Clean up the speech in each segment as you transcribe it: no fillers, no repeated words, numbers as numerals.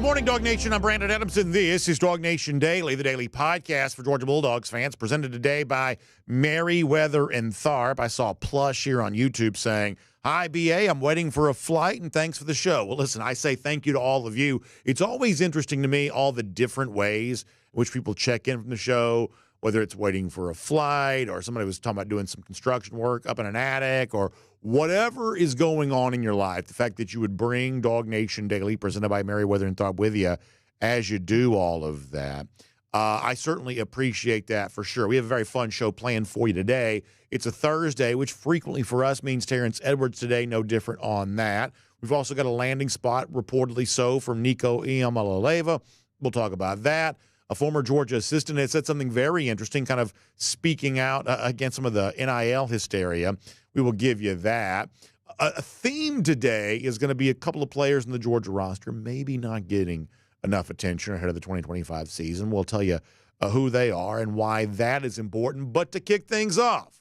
Good morning, Dog Nation. I'm Brandon Adamson. This is DawgNation Daily, the daily podcast for Georgia Bulldogs fans, presented today by Merriweather and Tharp. I saw a plush here on YouTube saying, "Hi, BA, I'm waiting for a flight, and thanks for the show." Well, listen, I say thank you to all of you. It's always interesting to me all the different ways in which people check in from the show, whether it's waiting for a flight or somebody was talking about doing some construction work up in an attic or whatever is going on in your life. The fact that you would bring DawgNation Daily, presented by Merriweather and Tharp, with you as you do all of that. I certainly appreciate that for sure. We have a very fun show planned for you today. It's a Thursday, which frequently for us means Terrence Edwards today, no different on that. We've also got a landing spot, reportedly so, from Nico Iamaleava. We'll talk about that. A former Georgia assistant has said something very interesting, kind of speaking out against some of the NIL hysteria. We will give you that. A theme today is going to be a couple of players in the Georgia roster maybe not getting enough attention ahead of the 2025 season. We'll tell you who they are and why that is important. But to kick things off,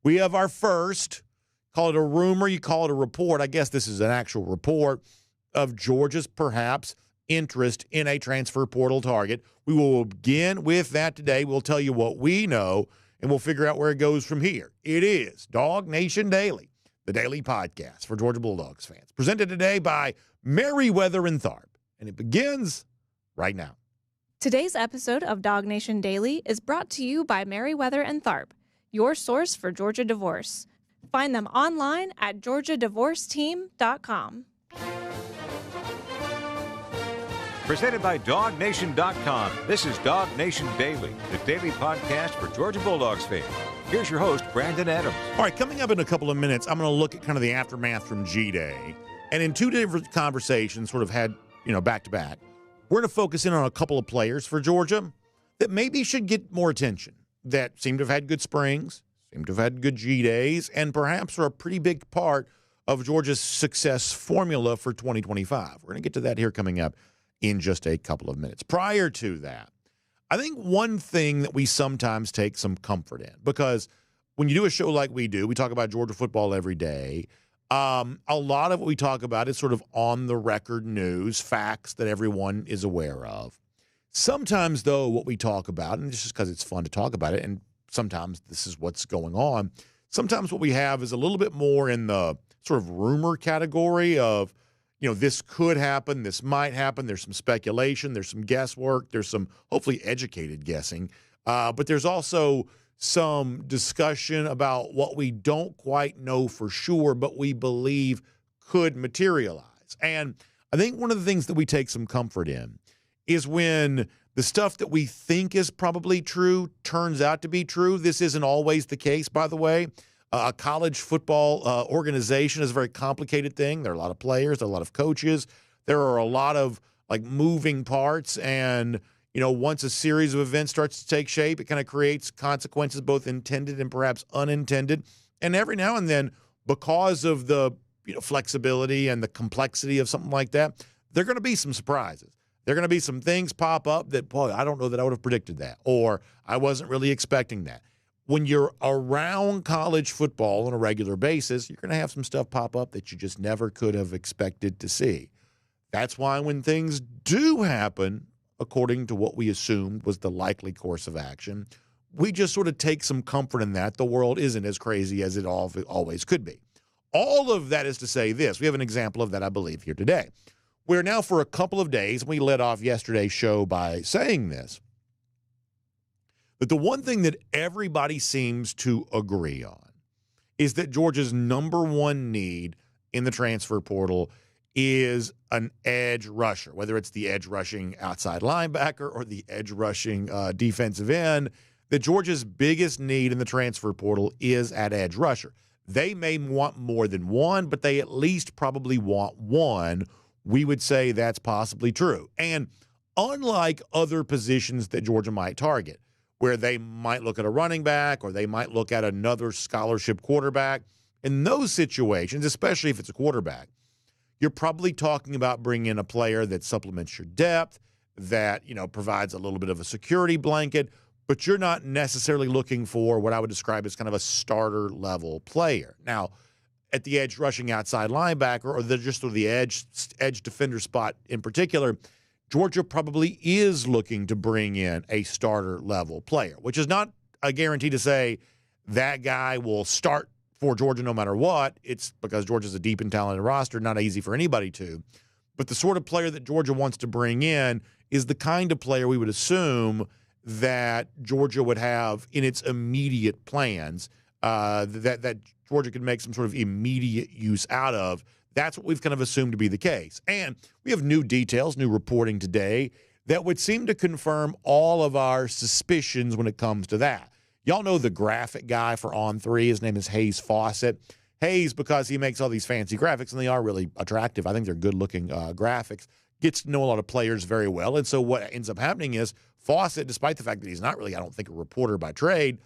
we have our first, call it a rumor, you call it a report. I guess this is an actual report of Georgia's perhaps interest in a transfer portal target. We will begin with that today. We'll tell you what we know, and we'll figure out where it goes from here. It is DawgNation Daily, the daily podcast for Georgia Bulldogs fans, presented today by Merriweather and Tharp, and it begins right now. Today's episode of DawgNation Daily is brought to you by Merriweather and Tharp, your source for Georgia divorce. Find them online at georgiadivorceteam.com. Presented by DawgNation.com. This is DawgNation Daily, the daily podcast for Georgia Bulldogs fans. Here's your host, Brandon Adams. All right, coming up in a couple of minutes, I'm going to look at kind of the aftermath from G-Day. And in two different conversations, sort of had, back to back, we're going to focus in on a couple of players for Georgia that maybe should get more attention, that seem to have had good springs, seem to have had good G-Days, and perhaps are a pretty big part of Georgia's success formula for 2025. We're going to get to that here coming up in just a couple of minutes. Prior to that, I think one thing that we sometimes take some comfort in, because when you do a show like we do, we talk about Georgia football every day. A lot of what we talk about is sort of on-the-record news, facts that everyone is aware of. Sometimes, though, what we talk about, and just because it's fun to talk about it, and sometimes this is what's going on, sometimes what we have is a little bit more in the sort of rumor category of, this could happen, this might happen, there's some speculation, there's some guesswork, there's some hopefully educated guessing, but there's also some discussion about what we don't quite know for sure, but we believe could materialize. And I think one of the things that we take some comfort in is when the stuff that we think is probably true turns out to be true. This isn't always the case, by the way. A college football organization is a very complicated thing. There are a lot of players, there are a lot of coaches. There are a lot of moving parts. And, once a series of events starts to take shape, it kind of creates consequences, both intended and perhaps unintended. And every now and then, because of the flexibility and the complexity of something like that, there are going to be some surprises. There are going to be some things pop up that, boy, I don't know that I would have predicted that, or I wasn't really expecting that. When you're around college football on a regular basis, you're going to have some stuff pop up that you just never could have expected to see. That's why when things do happen, according to what we assumed was the likely course of action, we just sort of take some comfort in that. The world isn't as crazy as it always could be. All of that is to say this. We have an example of that, I believe, here today. We're now for a couple of days, we led off yesterday's show by saying this, but the one thing that everybody seems to agree on is that Georgia's number one need in the transfer portal is an edge rusher, whether it's the edge rushing outside linebacker or the edge rushing defensive end. That Georgia's biggest need in the transfer portal is at edge rusher. They may want more than one, but they at least probably want one. We would say that's possibly true. And unlike other positions that Georgia might target, where they might look at a running back or they might look at another scholarship quarterback. In those situations, especially if it's a quarterback, you're probably talking about bringing in a player that supplements your depth, that provides a little bit of a security blanket, but you're not necessarily looking for what I would describe as kind of a starter-level player. Now, at the edge rushing outside linebacker or the edge defender spot in particular, Georgia probably is looking to bring in a starter-level player, which is not a guarantee to say that guy will start for Georgia no matter what. It's because Georgia's a deep and talented roster, not easy for anybody to. But the sort of player that Georgia wants to bring in is the kind of player we would assume that Georgia would have in its immediate plans, that Georgia could make some sort of immediate use out of. That's what we've kind of assumed to be the case. And we have new details, new reporting today that would seem to confirm all of our suspicions when it comes to that. Y'all know the graphic guy for On3. His name is Hayes Fawcett. Hayes, because he makes all these fancy graphics, and they are really attractive. I think they're good-looking graphics, gets to know a lot of players very well. And so what ends up happening is Fawcett, despite the fact that he's not really, I don't think, a reporter by trade,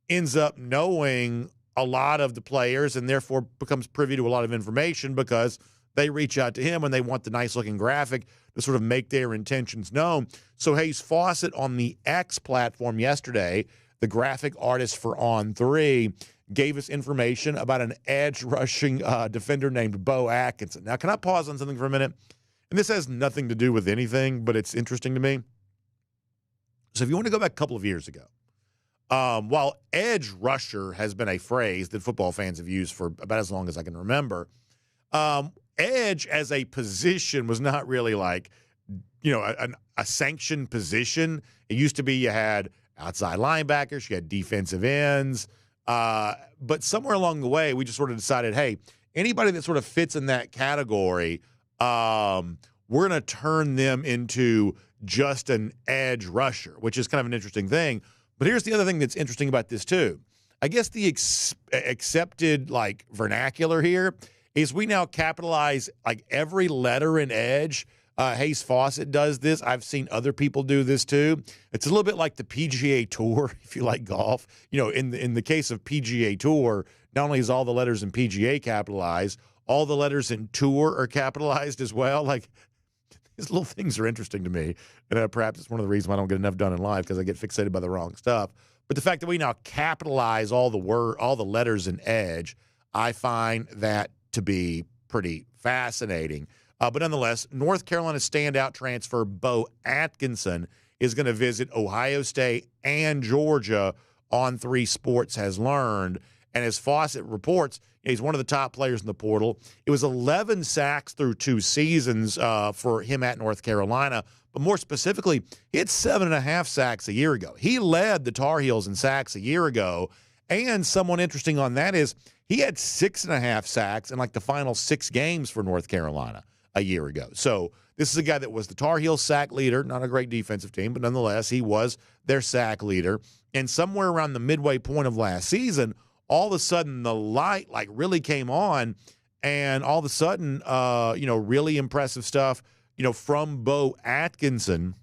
ends up knowing a lot of the players and therefore becomes privy to a lot of information because they reach out to him and they want the nice-looking graphic to sort of make their intentions known. So Hayes Fawcett on the X platform yesterday, the graphic artist for On3, gave us information about an edge rushing defender named Bo Atkinson. Now, can I pause on something for a minute? And this has nothing to do with anything, but it's interesting to me. So if you want to go back a couple of years ago, while edge rusher has been a phrase that football fans have used for about as long as I can remember, edge as a position was not really like, a sanctioned position. It used to be you had outside linebackers, you had defensive ends, but somewhere along the way, we just sort of decided, hey, anybody that sort of fits in that category, we're going to turn them into just an edge rusher, which is kind of an interesting thing. But here's the other thing that's interesting about this too. I guess the accepted vernacular here is we now capitalize every letter in edge. Hayes Fawcett does this. I've seen other people do this too. It's a little bit like the PGA Tour, if you like golf. In the case of PGA Tour, not only is all the letters in PGA capitalized, all the letters in Tour are capitalized as well. These little things are interesting to me, and perhaps it's one of the reasons why I don't get enough done in life because I get fixated by the wrong stuff. But the fact that we now capitalize all the letters in edge, I find that to be pretty fascinating. But nonetheless, North Carolina standout transfer Bo Atkinson is going to visit Ohio State and Georgia, On3 Sports has learned. And as Fawcett reports, he's one of the top players in the portal. It was 11 sacks through 2 seasons for him at North Carolina. But more specifically, he had 7.5 sacks a year ago. He led the Tar Heels in sacks a year ago. And someone interesting on that is he had 6.5 sacks in the final 6 games for North Carolina a year ago. So this is a guy that was the Tar Heels sack leader, not a great defensive team, but nonetheless, he was their sack leader. And somewhere around the midway point of last season, all of a sudden the light really came on, and all of a sudden, really impressive stuff, from Bo Atkinson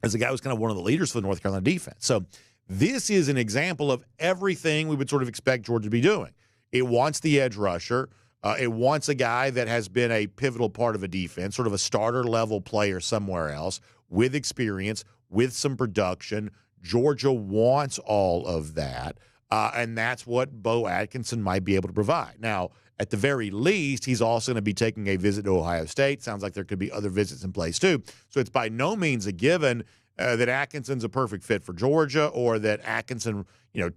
as a guy who was kind of one of the leaders for the North Carolina defense. So this is an example of everything we would sort of expect Georgia to be doing. It wants the edge rusher. It wants a guy that has been a pivotal part of a defense, sort of a starter-level player somewhere else with experience, with some production. Georgia wants all of that, and that's what Bo Atkinson might be able to provide. Now, at the very least, he's also going to be taking a visit to Ohio State. Sounds like there could be other visits in place, too. So it's by no means a given that Atkinson's a perfect fit for Georgia or that Atkinson,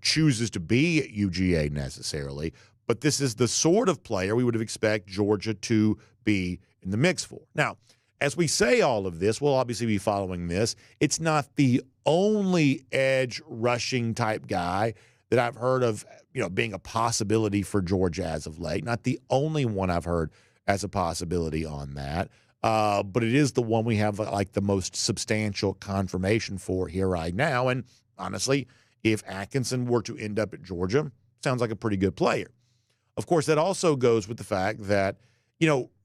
chooses to be at UGA necessarily. But this is the sort of player we would have expect Georgia to be in the mix for. Now, as we say all of this, we'll obviously be following this. It's not the only edge rushing type guy that I've heard of, being a possibility for Georgia as of late. Not the only one I've heard as a possibility on that. But it is the one we have the most substantial confirmation for here right now. And honestly, if Atkinson were to end up at Georgia, sounds like a pretty good player. Of course, that also goes with the fact that,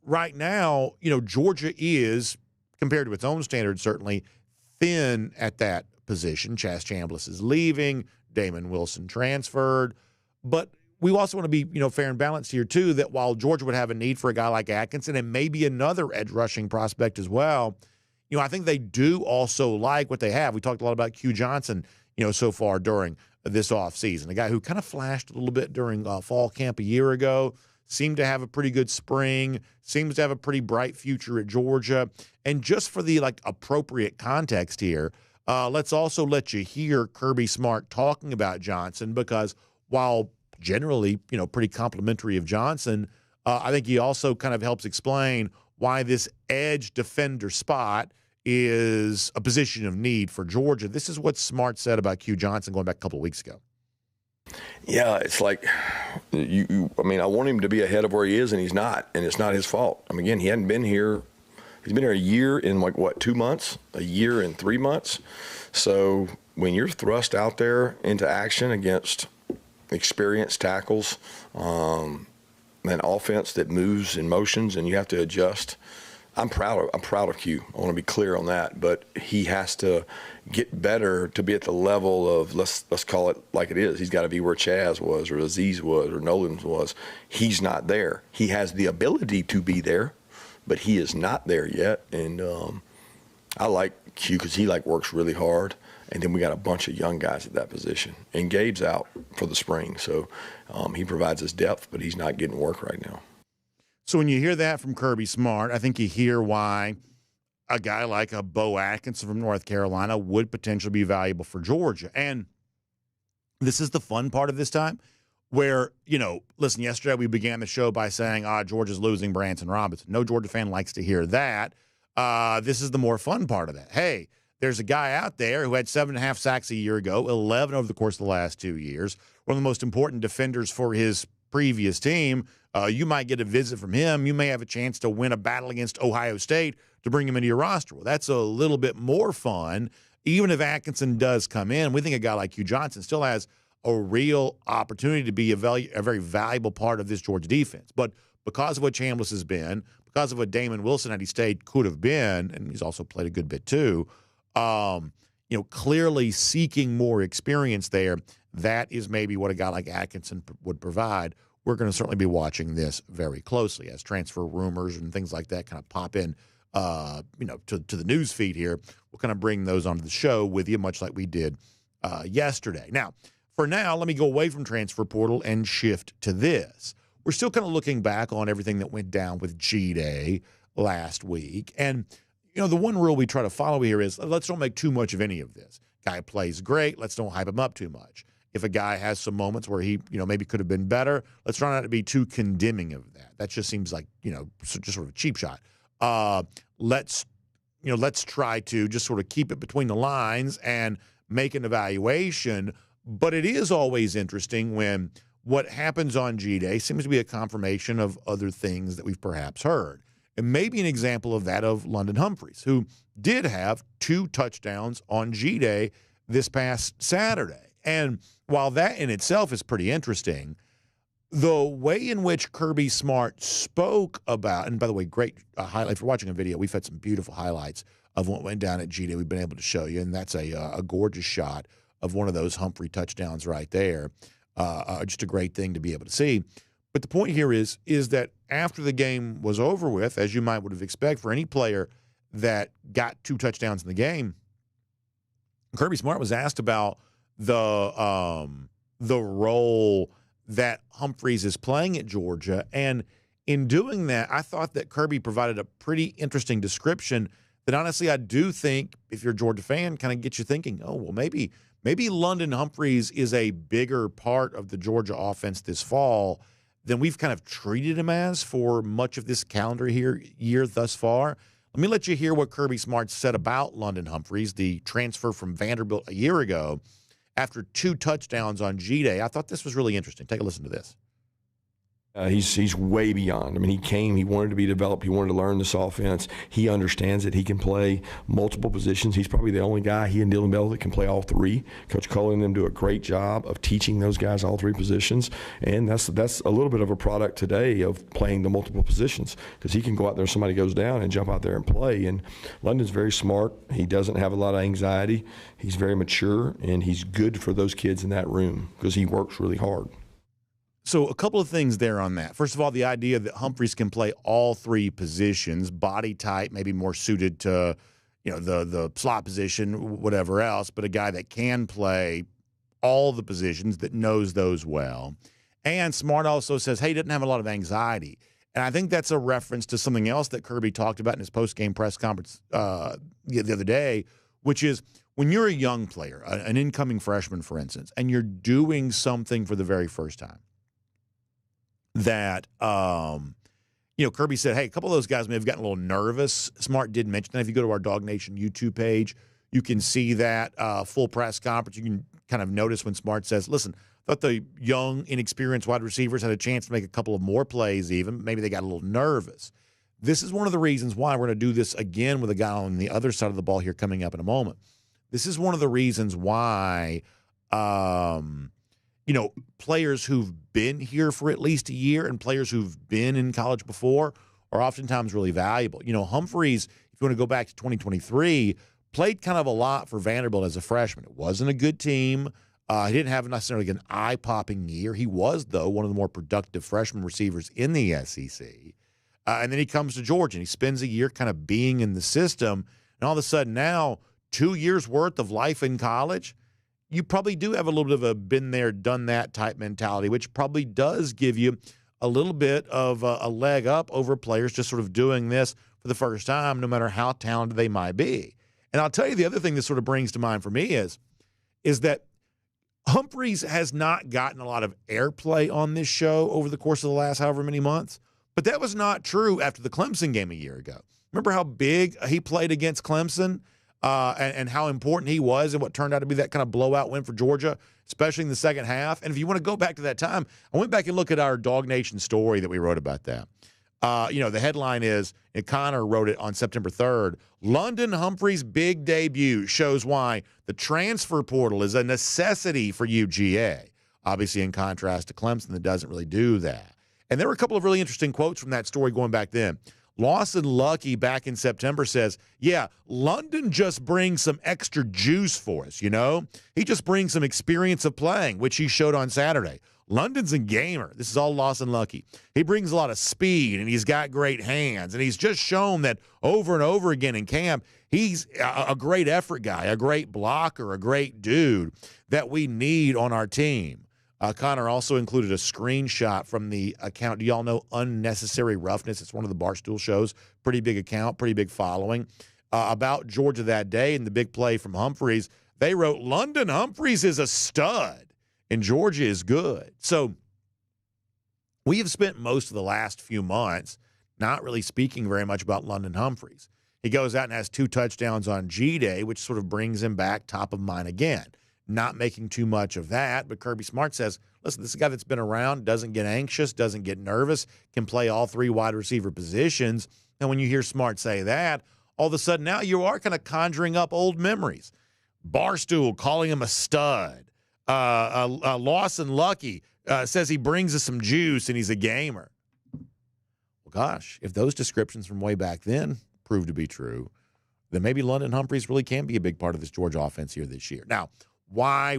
right now, Georgia is, compared to its own standards, certainly thin at that position. Chas Chambliss is leaving. Damon Wilson transferred. But we also want to be, fair and balanced here, too, that while Georgia would have a need for a guy like Atkinson and maybe another edge rushing prospect as well, I think they do also like what they have. We talked a lot about Q Johnson, so far during this offseason, a guy who kind of flashed a little bit during fall camp a year ago, seemed to have a pretty good spring, seems to have a pretty bright future at Georgia. And just for the appropriate context here, let's also let you hear Kirby Smart talking about Johnson, because while generally, pretty complimentary of Johnson, I think he also kind of helps explain why this edge defender spot is a position of need for Georgia. This is what Smart said about Q Johnson going back a couple of weeks ago. Yeah, it's like I want him to be ahead of where he is, and he's not, and it's not his fault. Again, he hadn't been here. He's been here a year in 2 months, a year and 3 months. So when you're thrust out there into action against experienced tackles, an offense that moves in motions, and you have to adjust. I'm proud of Q. I want to be clear on that, but he has to get better to be at the level of, let's call it like it is. He's got to be where Chaz was, or Aziz was, or Nolan was. He's not there. He has the ability to be there, but he is not there yet. And I like Q because he works really hard. And then we got a bunch of young guys at that position. And Gabe's out for the spring, so he provides us depth, but he's not getting work right now. So when you hear that from Kirby Smart, I think you hear why a guy like a Bo Atkinson from North Carolina would potentially be valuable for Georgia. And this is the fun part of this time where, listen, yesterday we began the show by saying, Georgia's losing Branson Robinson. No Georgia fan likes to hear that. This is the more fun part of that. Hey, there's a guy out there who had 7.5 sacks a year ago, 11 over the course of the last 2 years, one of the most important defenders for his previous team. You might get a visit from him. You may have a chance to win a battle against Ohio State to bring him into your roster. Well, that's a little bit more fun. Even if Atkinson does come in, we think a guy like Q Johnson still has a real opportunity to be a very valuable part of this Georgia defense. But because of what Chambliss has been, because of what Damon Wilson at East State could have been, and he's also played a good bit too, clearly seeking more experience there, that is maybe what a guy like Atkinson would provide. We're going to certainly be watching this very closely as transfer rumors and things like that kind of pop in, to the news feed here. We'll kind of bring those onto the show with you, much like we did yesterday. Now, for now, let me go away from transfer portal and shift to this. We're still kind of looking back on everything that went down with GameDay last week. And, the one rule we try to follow here is let's don't make too much of any of this. Guy plays great. Let's don't hype him up too much. If a guy has some moments where he, maybe could have been better, let's try not to be too condemning of that. That just seems like, just sort of a cheap shot. Let's try to just sort of keep it between the lines and make an evaluation. But it is always interesting when what happens on GameDay seems to be a confirmation of other things that we've perhaps heard. And maybe an example of that of London Humphreys, who did have 2 touchdowns on GameDay this past Saturday. And while that in itself is pretty interesting, the way in which Kirby Smart spoke about, and by the way, great highlight. If you're watching a video, we've had some beautiful highlights of what went down at GameDay we've been able to show you, and that's a gorgeous shot of one of those Humphrey touchdowns right there. Just a great thing to be able to see. But the point here is that after the game was over with, as you might would have expected for any player that got 2 touchdowns in the game, Kirby Smart was asked about the role that Humphreys is playing at Georgia. And in doing that, I thought that Kirby provided a pretty interesting description that honestly I do think, if you're a Georgia fan, kind of gets you thinking, oh, well, maybe London Humphreys is a bigger part of the Georgia offense this fall than we've kind of treated him as for much of this calendar year thus far. Let me let you hear what Kirby Smart said about London Humphreys, the transfer from Vanderbilt a year ago, after 2 touchdowns on GameDay. I thought this was really interesting. Take a listen to this. He's way beyond. He wanted to be developed. He wanted to learn this offense. He understands that he can play multiple positions. He's probably the only guy, he and Dylan Bell, that can play all 3. Coach Cullen and them do a great job of teaching those guys all 3 positions. And that's a little bit of a product today of playing the multiple positions, because he can go out there, somebody goes down, and jump out there and play. And London's very smart. He doesn't have a lot of anxiety. He's very mature, and he's good for those kids in that room because he works really hard. So a couple of things there on that. First of all, the idea that Humphreys can play all 3 positions, body type, maybe more suited to, the slot position, whatever else, but a guy that can play all the positions, that knows those well. And Smart also says, hey, he didn't have a lot of anxiety. And I think that's a reference to something else that Kirby talked about in his post-game press conference the other day, which is when you're a young player, an incoming freshman, for instance, and you're doing something for the very first time that, Kirby said, hey, a couple of those guys may have gotten a little nervous. Smart did mention that. If you go to our DawgNation YouTube page, you can see that full press conference. You can kind of notice when Smart says, listen, I thought the young, inexperienced wide receivers had a chance to make a couple of more plays even. Maybe they got a little nervous. This is one of the reasons why we're going to do this again with a guy on the other side of the ball here coming up in a moment. This is one of the reasons why, players who've been here for at least a year and players who've been in college before are oftentimes really valuable. Humphreys, if you want to go back to 2023, played kind of a lot for Vanderbilt as a freshman. It wasn't a good team. He didn't have necessarily an eye-popping year. He was, though, one of the more productive freshman receivers in the SEC. And then he comes to Georgia, and he spends a year kind of being in the system. And all of a sudden now, 2 years' worth of life in college, you probably do have a little bit of a been-there, done-that type mentality, which probably does give you a little bit of a leg up over players just sort of doing this for the first time, no matter how talented they might be. And I'll tell you the other thing that sort of brings to mind for me is that Humphreys has not gotten a lot of airplay on this show over the course of the last however many months, but that was not true after the Clemson game a year ago. Remember how big he played against Clemson and how important he was in what turned out to be that kind of blowout win for Georgia, especially in the second half? And if you want to go back to that time, I went back and looked at our DawgNation story that we wrote about that. The headline is, and Connor wrote it on September 3rd, London Humphreys' big debut shows why the transfer portal is a necessity for UGA. Obviously, in contrast to Clemson, that doesn't really do that. And there were a couple of really interesting quotes from that story going back then. Lawson Lucky back in September says, yeah, London just brings some extra juice for us, He just brings some experience of playing, which he showed on Saturday. London's a gamer. This is all Lawson Lucky. He brings a lot of speed, and he's got great hands, and he's just shown that over and over again in camp, he's a great effort guy, a great blocker, a great dude that we need on our team. Connor also included a screenshot from the account. Do y'all know Unnecessary Roughness? It's one of the Barstool shows. Pretty big account, pretty big following. About Georgia that day and the big play from Humphreys, they wrote, London Humphreys is a stud. And Georgia is good. So we have spent most of the last few months not really speaking very much about London Humphreys. He goes out and has 2 touchdowns on GameDay, which sort of brings him back top of mind again. Not making too much of that, but Kirby Smart says, listen, this is a guy that's been around, doesn't get anxious, doesn't get nervous, can play all 3 wide receiver positions. And when you hear Smart say that, all of a sudden now you are kind of conjuring up old memories. Barstool calling him a stud. Lawson Lucky says he brings us some juice and he's a gamer. Well, gosh, if those descriptions from way back then prove to be true, then maybe London Humphreys really can be a big part of this Georgia offense here this year. Now, I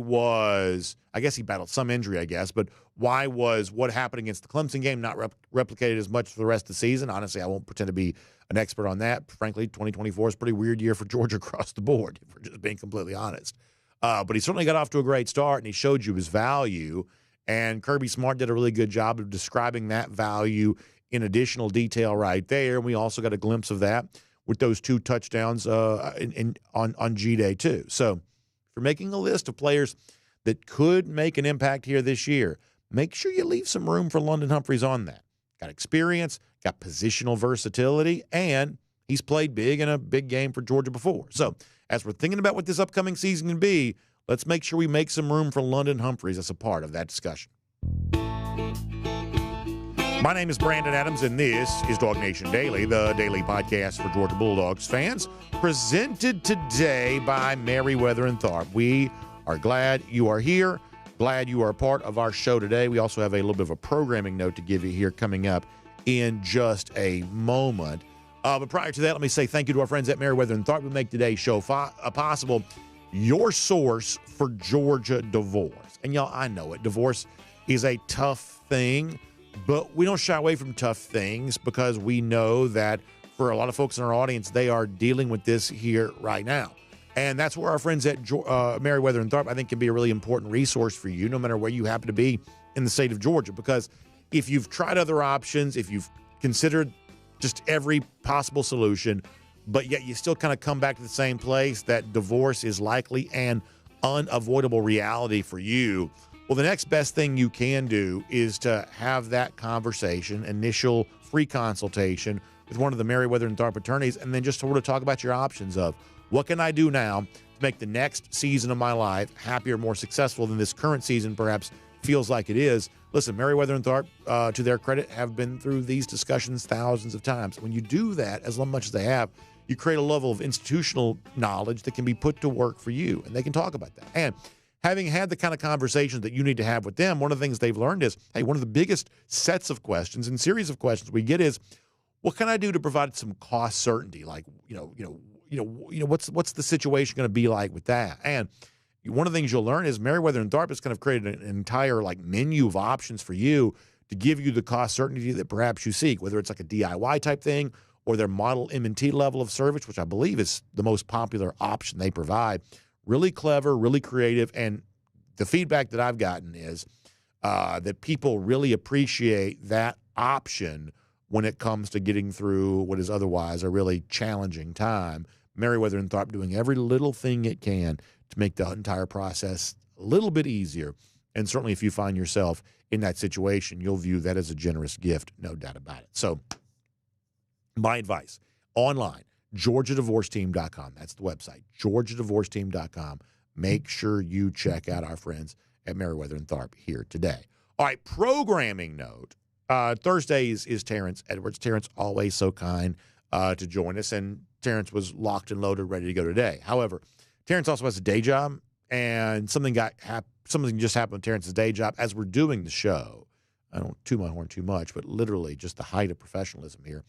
guess he battled some injury, but why was what happened against the Clemson game not replicated as much for the rest of the season? Honestly, I won't pretend to be an expert on that. Frankly, 2024 is a pretty weird year for Georgia across the board, if we're just being completely honest. But he certainly got off to a great start, and he showed you his value. And Kirby Smart did a really good job of describing that value in additional detail right there. And we also got a glimpse of that with those 2 touchdowns on G-Day too. So if you're making a list of players that could make an impact here this year, make sure you leave some room for London Humphreys on that. Got experience, got positional versatility, and he's played big in a big game for Georgia before. So as we're thinking about what this upcoming season can be, let's make sure we make some room for London Humphreys as a part of that discussion. My name is Brandon Adams, and this is DawgNation Daily, the daily podcast for Georgia Bulldogs fans, presented today by Merriweather and Tharp. We are glad you are here, glad you are a part of our show today. We also have a little bit of a programming note to give you here coming up in just a moment. But prior to that, let me say thank you to our friends at Merriweather and Tharp who make today's show possible. Your source for Georgia divorce. And y'all, I know it. Divorce is a tough thing, but we don't shy away from tough things because we know that for a lot of folks in our audience, they are dealing with this here right now. And that's where our friends at Merriweather and Tharp, I think, can be a really important resource for you, no matter where you happen to be in the state of Georgia, because if you've tried other options, if you've considered just every possible solution, but yet you still kind of come back to the same place, that divorce is likely an unavoidable reality for you, well, the next best thing you can do is to have that conversation, initial free consultation with one of the Merriweather and Tharp attorneys, and then just sort of talk about your options of what can I do now to make the next season of my life happier, more successful than this current season perhaps feels like it is. Listen, Merriweather and Tharp, to their credit, have been through these discussions thousands of times. When you do that, as much as they have, you create a level of institutional knowledge that can be put to work for you, and they can talk about that. And having had the kind of conversations that you need to have with them, one of the things they've learned is, hey, one of the biggest sets of questions and series of questions we get is, what can I do to provide some cost certainty? Like, what's the situation going to be like with that? And one of the things you'll learn is Merriweather and Tharp has kind of created an entire menu of options for you to give you the cost certainty that perhaps you seek, whether it's like a DIY type thing or their model M&T level of service, which I believe is the most popular option they provide. Really clever, really creative, and the feedback that I've gotten is that people really appreciate that option when it comes to getting through what is otherwise a really challenging time. Merriweather and Tharp doing every little thing it can to make the entire process a little bit easier. And certainly if you find yourself in that situation, you'll view that as a generous gift, no doubt about it. So my advice, online, GeorgiaDivorceTeam.com. That's the website, GeorgiaDivorceTeam.com. Make sure you check out our friends at Merriweather and Tharp here today. All right, programming note. Thursdays is Terrence Edwards. Terrence always so kind to join us, and Terrence was locked and loaded, ready to go today. However, Terrence also has a day job, and something just happened with Terrence's day job as we're doing the show. I don't toot my horn too much, but literally just the height of professionalism here,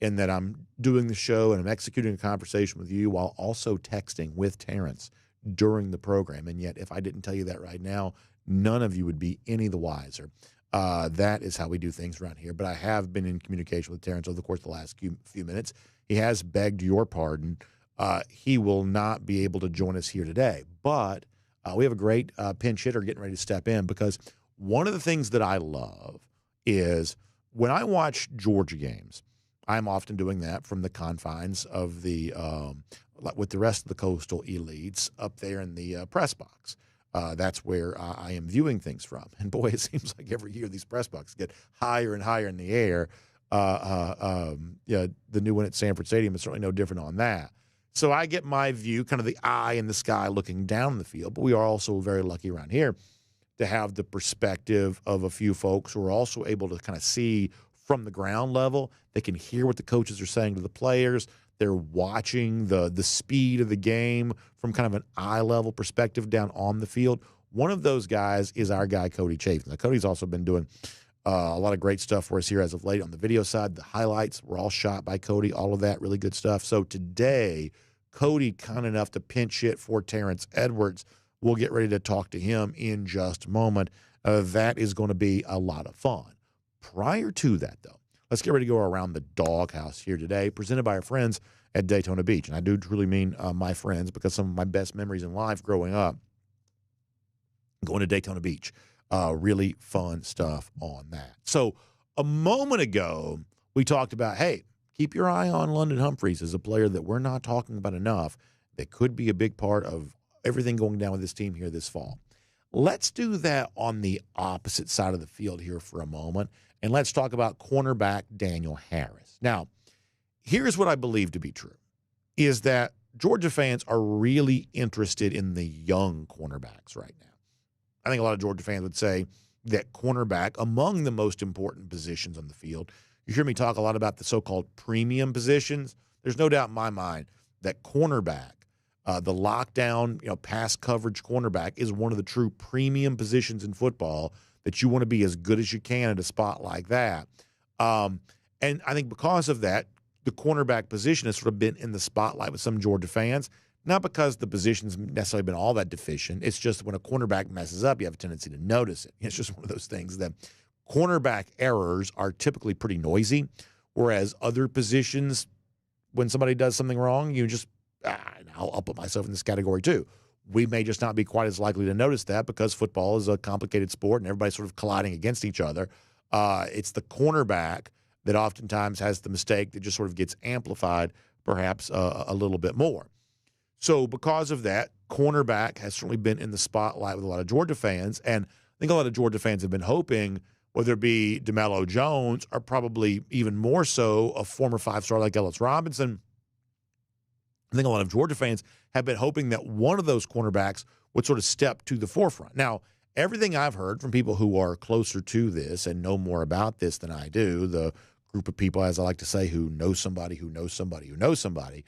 in that I'm doing the show and I'm executing a conversation with you while also texting with Terrence during the program. And yet, if I didn't tell you that right now, none of you would be any the wiser. That is how we do things around here. But I have been in communication with Terrence over the course of the last few minutes. He has begged your pardon. He will not be able to join us here today. But we have a great pinch hitter getting ready to step in, because one of the things that I love is when I watch Georgia games, I'm often doing that from the confines of the with the rest of the coastal elites up there in the press box. That's where I am viewing things from. And boy, it seems like every year these press boxes get higher and higher in the air. The new one at Sanford Stadium is certainly no different on that. So I get my view, kind of the eye in the sky looking down the field. But we are also very lucky around here to have the perspective of a few folks who are also able to kind of see from the ground level. They can hear what the coaches are saying to the players. They're watching the speed of the game from kind of an eye-level perspective down on the field. One of those guys is our guy, Cody Chaffins. Now, Cody's also been doing a lot of great stuff for us here as of late on the video side. The highlights were all shot by Cody, all of that, really good stuff. So today, Cody kind enough to pinch hit for Terrence Edwards. We'll get ready to talk to him in just a moment. That is going to be a lot of fun. Prior to that, though, let's get ready to go around the doghouse here today, presented by our friends at Daytona Beach. And I do truly mean my friends, because some of my best memories in life growing up, going to Daytona Beach. Really fun stuff on that. So a moment ago, we talked about, hey, keep your eye on London Humphreys as a player that we're not talking about enough that could be a big part of everything going down with this team here this fall. Let's do that on the opposite side of the field here for a moment, and let's talk about cornerback Daniel Harris. Now, here's what I believe to be true, is that Georgia fans are really interested in the young cornerbacks right now. I think a lot of Georgia fans would say that cornerback, among the most important positions on the field. You hear me talk a lot about the so-called premium positions. There's no doubt in my mind that cornerback, the lockdown, pass coverage cornerback, is one of the true premium positions in football that you want to be as good as you can at a spot like that. And I think because of that, the cornerback position has sort of been in the spotlight with some Georgia fans, not because the position's necessarily been all that deficient. It's just when a cornerback messes up, you have a tendency to notice it. It's just one of those things that cornerback errors are typically pretty noisy, whereas other positions, when somebody does something wrong, you just, I'll put myself in this category too. We may just not be quite as likely to notice that because football is a complicated sport and everybody's sort of colliding against each other. It's the cornerback that oftentimes has the mistake that just sort of gets amplified perhaps a little bit more. So because of that, cornerback has certainly been in the spotlight with a lot of Georgia fans. And I think a lot of Georgia fans have been hoping, whether it be DeMello Jones or probably even more so a former five-star like Ellis Robinson, I think a lot of Georgia fans have been hoping that one of those cornerbacks would sort of step to the forefront. Now, everything I've heard from people who are closer to this and know more about this than I do, the group of people, as I like to say, who know somebody who knows somebody who knows somebody,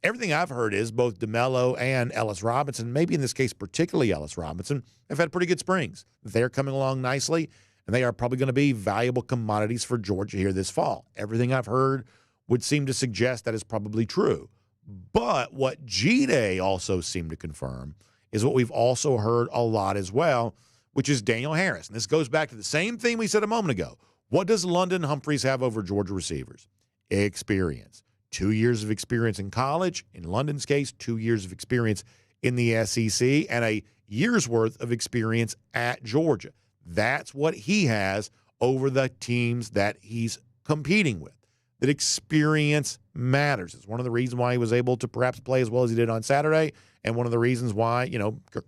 everything I've heard is both DeMello and Ellis Robinson, maybe in this case particularly Ellis Robinson, have had pretty good springs. They're coming along nicely, and they are probably going to be valuable commodities for Georgia here this fall. Everything I've heard would seem to suggest that is probably true. But what GameDay also seemed to confirm is what we've also heard a lot as well, which is Daniel Harris. And this goes back to the same thing we said a moment ago. What does London Humphreys have over Georgia receivers? Experience. 2 years of experience in college. In London's case, 2 years of experience in the SEC and a year's worth of experience at Georgia. That's what he has over the teams that he's competing with. That experience matters. It's one of the reasons why he was able to perhaps play as well as he did on Saturday, and one of the reasons why,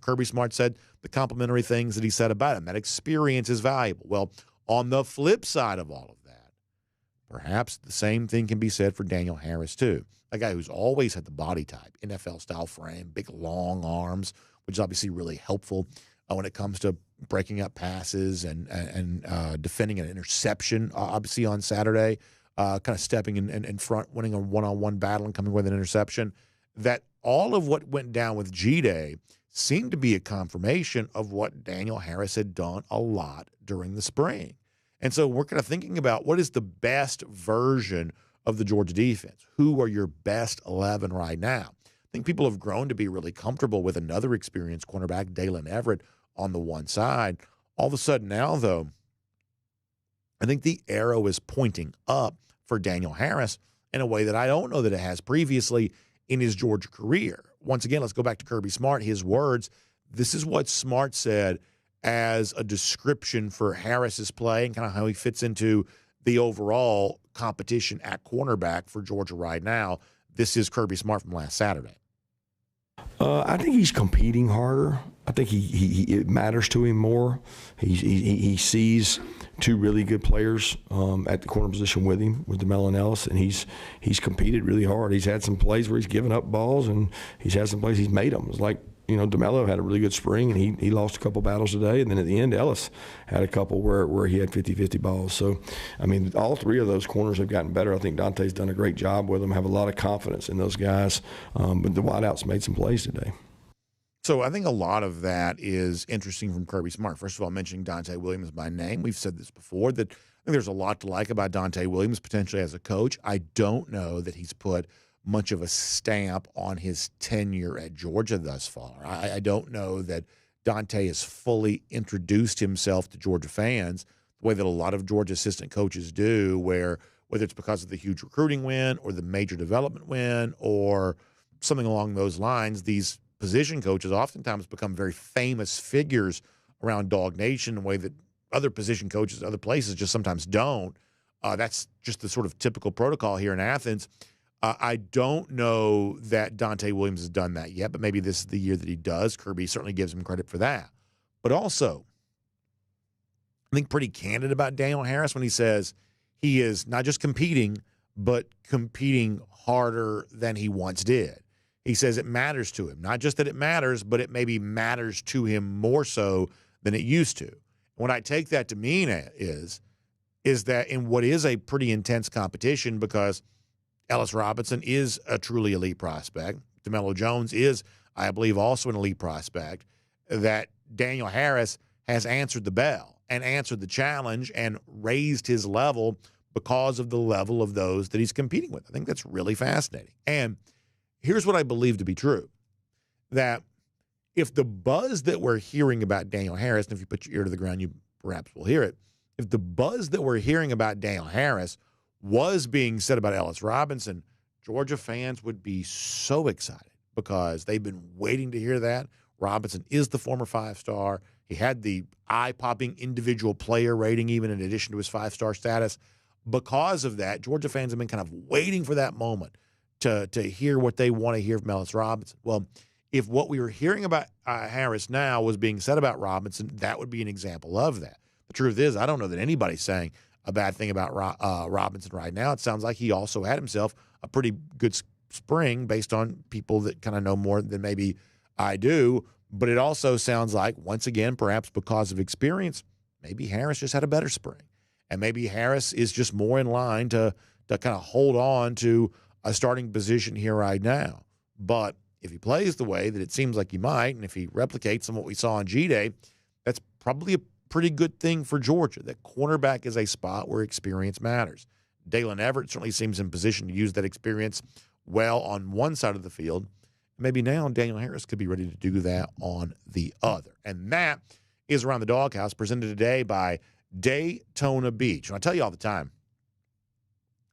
Kirby Smart said the complimentary things that he said about him. That experience is valuable. Well, on the flip side of all of that, perhaps the same thing can be said for Daniel Harris too. A guy who's always had the body type, NFL-style frame, big long arms, which is obviously really helpful when it comes to breaking up passes and defending an interception, obviously on Saturday. Kind of stepping in front, winning a one-on-one battle and coming with an interception, that all of what went down with GameDay seemed to be a confirmation of what Daniel Harris had done a lot during the spring. And so we're kind of thinking about what is the best version of the Georgia defense? Who are your best 11 right now? I think people have grown to be really comfortable with another experienced cornerback, Dalen Everett, on the one side. All of a sudden now, though, I think the arrow is pointing up for Daniel Harris in a way that I don't know that it has previously in his Georgia career. Once again, let's go back to Kirby Smart, his words. This is what Smart said as a description for Harris's play and kind of how he fits into the overall competition at cornerback for Georgia right now. This is Kirby Smart from last Saturday. I think he's competing harder. I think it matters to him more. He sees two really good players at the corner position with him, with DeMello and Ellis, and he's competed really hard. He's had some plays where he's given up balls, and he's had some plays he's made them. It's like, DeMello had a really good spring, and he lost a couple battles today, and then at the end, Ellis had a couple where he had 50-50 balls. So, all three of those corners have gotten better. I think Dante's done a great job with them, have a lot of confidence in those guys, but the wideouts made some plays today. So I think a lot of that is interesting from Kirby Smart. First of all, mentioning Dante Williams by name. We've said this before, that I think there's a lot to like about Dante Williams potentially as a coach. I don't know that he's put much of a stamp on his tenure at Georgia thus far. I don't know that Dante has fully introduced himself to Georgia fans the way that a lot of Georgia assistant coaches do, where whether it's because of the huge recruiting win or the major development win or something along those lines, these position coaches oftentimes become very famous figures around DawgNation in a way that other position coaches other places just sometimes don't. That's just the sort of typical protocol here in Athens. I don't know that Dante Williams has done that yet, but maybe this is the year that he does. Kirby certainly gives him credit for that. But also, I think pretty candid about Daniel Harris when he says he is not just competing, but competing harder than he once did. He says it matters to him. Not just that it matters, but it maybe matters to him more so than it used to. What I take that to mean is that in what is a pretty intense competition, because Ellis Robinson is a truly elite prospect, DeMello Jones is, I believe, also an elite prospect, that Daniel Harris has answered the bell and answered the challenge and raised his level because of the level of those that he's competing with. I think that's really fascinating. And here's what I believe to be true, that if the buzz that we're hearing about Daniel Harris, and if you put your ear to the ground, you perhaps will hear it, if the buzz that we're hearing about Daniel Harris was being said about Ellis Robinson, Georgia fans would be so excited because they've been waiting to hear that. Robinson is the former 5-star. He had the eye-popping individual player rating even in addition to his 5-star status. Because of that, Georgia fans have been kind of waiting for that moment to hear what they want to hear from Ellis Robinson. Well, if what we were hearing about Harris now was being said about Robinson, that would be an example of that. The truth is, I don't know that anybody's saying a bad thing about Robinson right now. It sounds like he also had himself a pretty good spring based on people that kind of know more than maybe I do. But it also sounds like, once again, perhaps because of experience, maybe Harris just had a better spring. And maybe Harris is just more in line to kind of hold on to a starting position here right now. But if he plays the way that it seems like he might, and if he replicates some of what we saw on GameDay, that's probably a pretty good thing for Georgia. That cornerback is a spot where experience matters. Dalen Everett certainly seems in position to use that experience well on one side of the field. Maybe now Daniel Harris could be ready to do that on the other. And that is Around the Doghouse, presented today by Daytona Beach. And I tell you all the time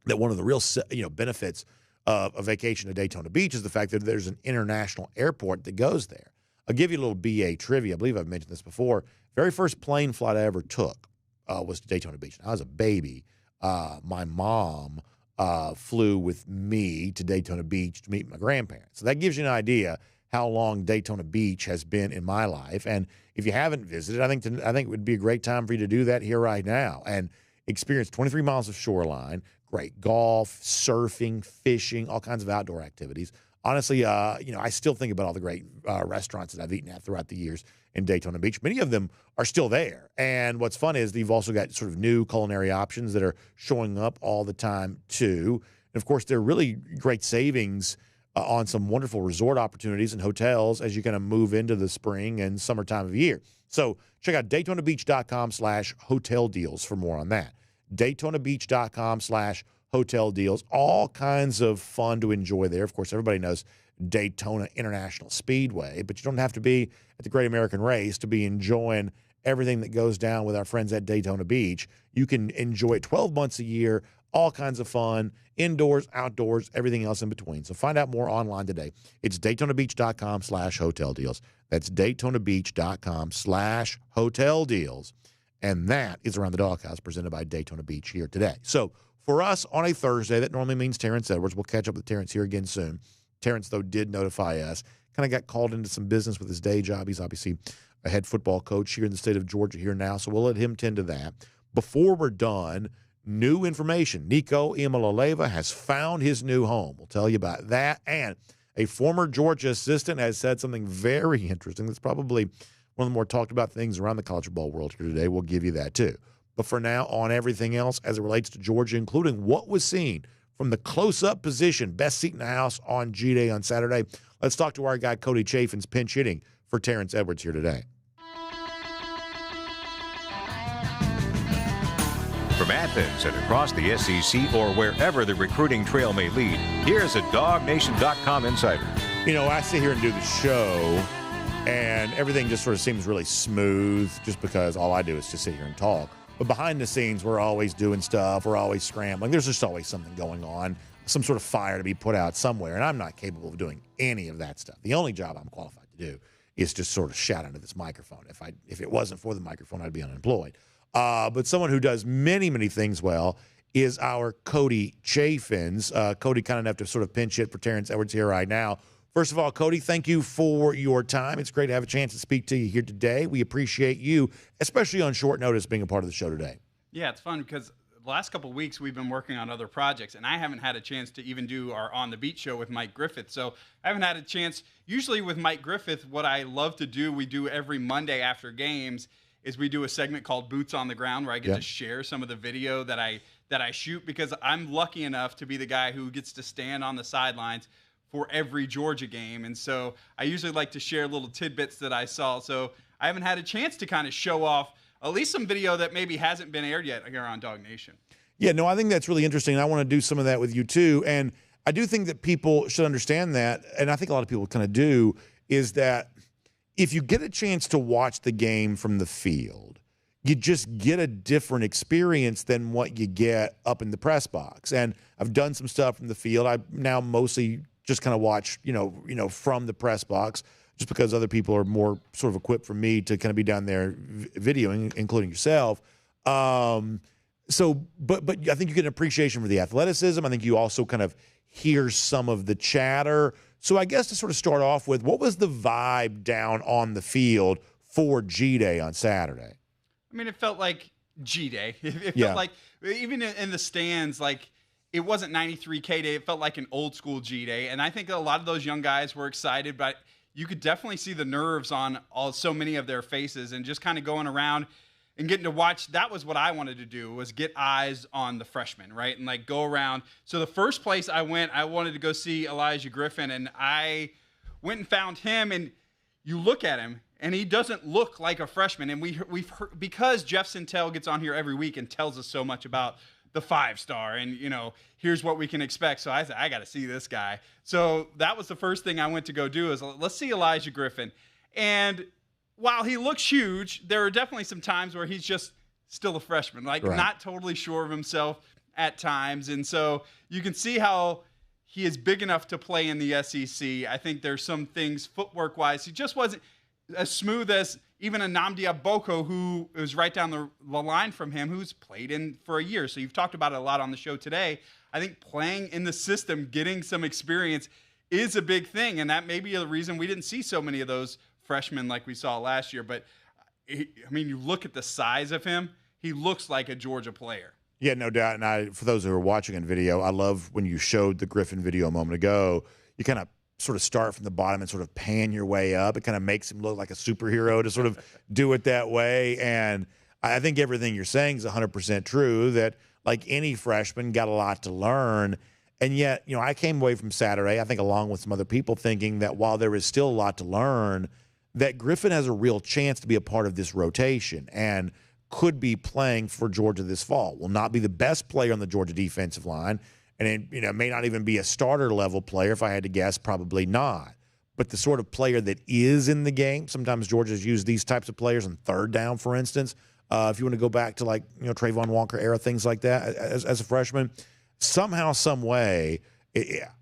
that one of the real benefits of a vacation to Daytona Beach is the fact that there's an international airport that goes there. I'll give you a little BA trivia. I believe I've mentioned this before. Very first plane flight I ever took was to Daytona Beach. I was a baby. My mom flew with me to Daytona Beach to meet my grandparents. So that gives you an idea how long Daytona Beach has been in my life. And if you haven't visited, I think it would be a great time for you to do that here right now and experience 23 miles of shoreline, great golf, surfing, fishing, all kinds of outdoor activities. Honestly, I still think about all the great restaurants that I've eaten at throughout the years in Daytona Beach. Many of them are still there. And what's fun is you've also got sort of new culinary options that are showing up all the time, too. And, of course, there are really great savings on some wonderful resort opportunities and hotels as you kind of move into the spring and summertime of year. So check out DaytonaBeach.com/hotel deals for more on that. DaytonaBeach.com/hotel deals. All kinds of fun to enjoy there. Of course, everybody knows Daytona International Speedway, but you don't have to be at the Great American Race to be enjoying everything that goes down with our friends at Daytona Beach. You can enjoy it 12 months a year, all kinds of fun, indoors, outdoors, everything else in between. So find out more online today. It's DaytonaBeach.com/hotel deals. That's DaytonaBeach.com/hotel deals. And that is Around the Doghouse, presented by Daytona Beach here today. So for us on a Thursday, that normally means Terrence Edwards. We'll catch up with Terrence here again soon. Terrence, though, did notify us, kind of got called into some business with his day job. He's obviously a head football coach here in the state of Georgia here now, so we'll let him tend to that. Before we're done, new information. Nico Iamaleava has found his new home. We'll tell you about that. And a former Georgia assistant has said something very interesting that's probably one of the more talked about things around the college football world here today. We'll give you that too. But for now, on everything else as it relates to Georgia, including what was seen from the close-up position, best seat in the house on GameDay on Saturday, let's talk to our guy Cody Chaffins, pinch hitting for Terrence Edwards here today. From Athens and across the SEC or wherever the recruiting trail may lead, here's a DawgNation.com insider. You know, I sit here and do the show, and everything just sort of seems really smooth just because all I do is just sit here and talk. But behind the scenes, we're always doing stuff. We're always scrambling. There's just always something going on, some sort of fire to be put out somewhere, and I'm not capable of doing any of that stuff. The only job I'm qualified to do is just sort of shout into this microphone. If it wasn't for the microphone, I'd be unemployed. But someone who does many, many things well is our Cody Chaffins. Cody kind enough to sort of pinch hit for Terrence Edwards here right now. First of all, Cody, thank you for your time. It's great to have a chance to speak to you here today. We appreciate you, especially on short notice, being a part of the show today. Yeah, it's fun because the last couple of weeks we've been working on other projects, and I haven't had a chance to even do our On the Beat show with Mike Griffith. So I haven't had a chance. Usually with Mike Griffith, what I love to do, we do every Monday after games, is we do a segment called Boots on the Ground, where I get to share some of the video that I shoot, because I'm lucky enough to be the guy who gets to stand on the sidelines for every Georgia game. And so I usually like to share little tidbits that I saw. So I haven't had a chance to kind of show off at least some video that maybe hasn't been aired yet here on DawgNation. Yeah, no, I think that's really interesting. I want to do some of that with you too. And I do think that people should understand that, and I think a lot of people kind of do, is that if you get a chance to watch the game from the field, you just get a different experience than what you get up in the press box. And I've done some stuff from the field. I now mostly just kind of watch, from the press box, just because other people are more sort of equipped for me to kind of be down there videoing, including yourself. But I think you get an appreciation for the athleticism. I think you also kind of hear some of the chatter. So I guess to sort of start off with, what was the vibe down on the field for G-Day on Saturday? I mean, it felt like G-Day. It Yeah. felt like, even in the stands, like, it wasn't 93 K-Day. It felt like an old school G-Day. And I think a lot of those young guys were excited, but you could definitely see the nerves on so many of their faces, and just kind of going around and getting to watch. That was what I wanted to do, was get eyes on the freshmen, right? And like go around. So the first place I wanted to go see Elijah Griffin, and I went and found him, and you look at him and he doesn't look like a freshman. And we've heard, because Jeff Sintel gets on here every week and tells us so much about the 5-star and, here's what we can expect. So I said, I got to see this guy. So that was the first thing I went to go do, is let's see Elijah Griffin. And while he looks huge, there are definitely some times where he's just still a freshman, like Right. not totally sure of himself at times. And so you can see how he is big enough to play in the SEC. I think there's some things footwork-wise. He just wasn't as smooth as even a Nnamdi Aboko, who is right down the line from him, who's played in for a year. So you've talked about it a lot on the show today. I think playing in the system, getting some experience is a big thing. And that may be the reason we didn't see so many of those freshmen like we saw last year. But, you look at the size of him, he looks like a Georgia player. Yeah, no doubt. And for those who are watching in video, I love when you showed the Griffin video a moment ago, you kind of sort of start from the bottom and sort of pan your way up. It kind of makes him look like a superhero to sort of do it that way. And I think everything you're saying is 100% true, that like any freshman got a lot to learn. And yet, I came away from Saturday, I think along with some other people, thinking that while there is still a lot to learn, that Griffin has a real chance to be a part of this rotation and could be playing for Georgia this fall. Will not be the best player on the Georgia defensive line, and it may not even be a starter level player. If I had to guess, probably not. But the sort of player that is in the game, sometimes Georgia's used these types of players on third down, for instance. If you want to go back to Trayvon Walker era, things like that, as a freshman, somehow, some way,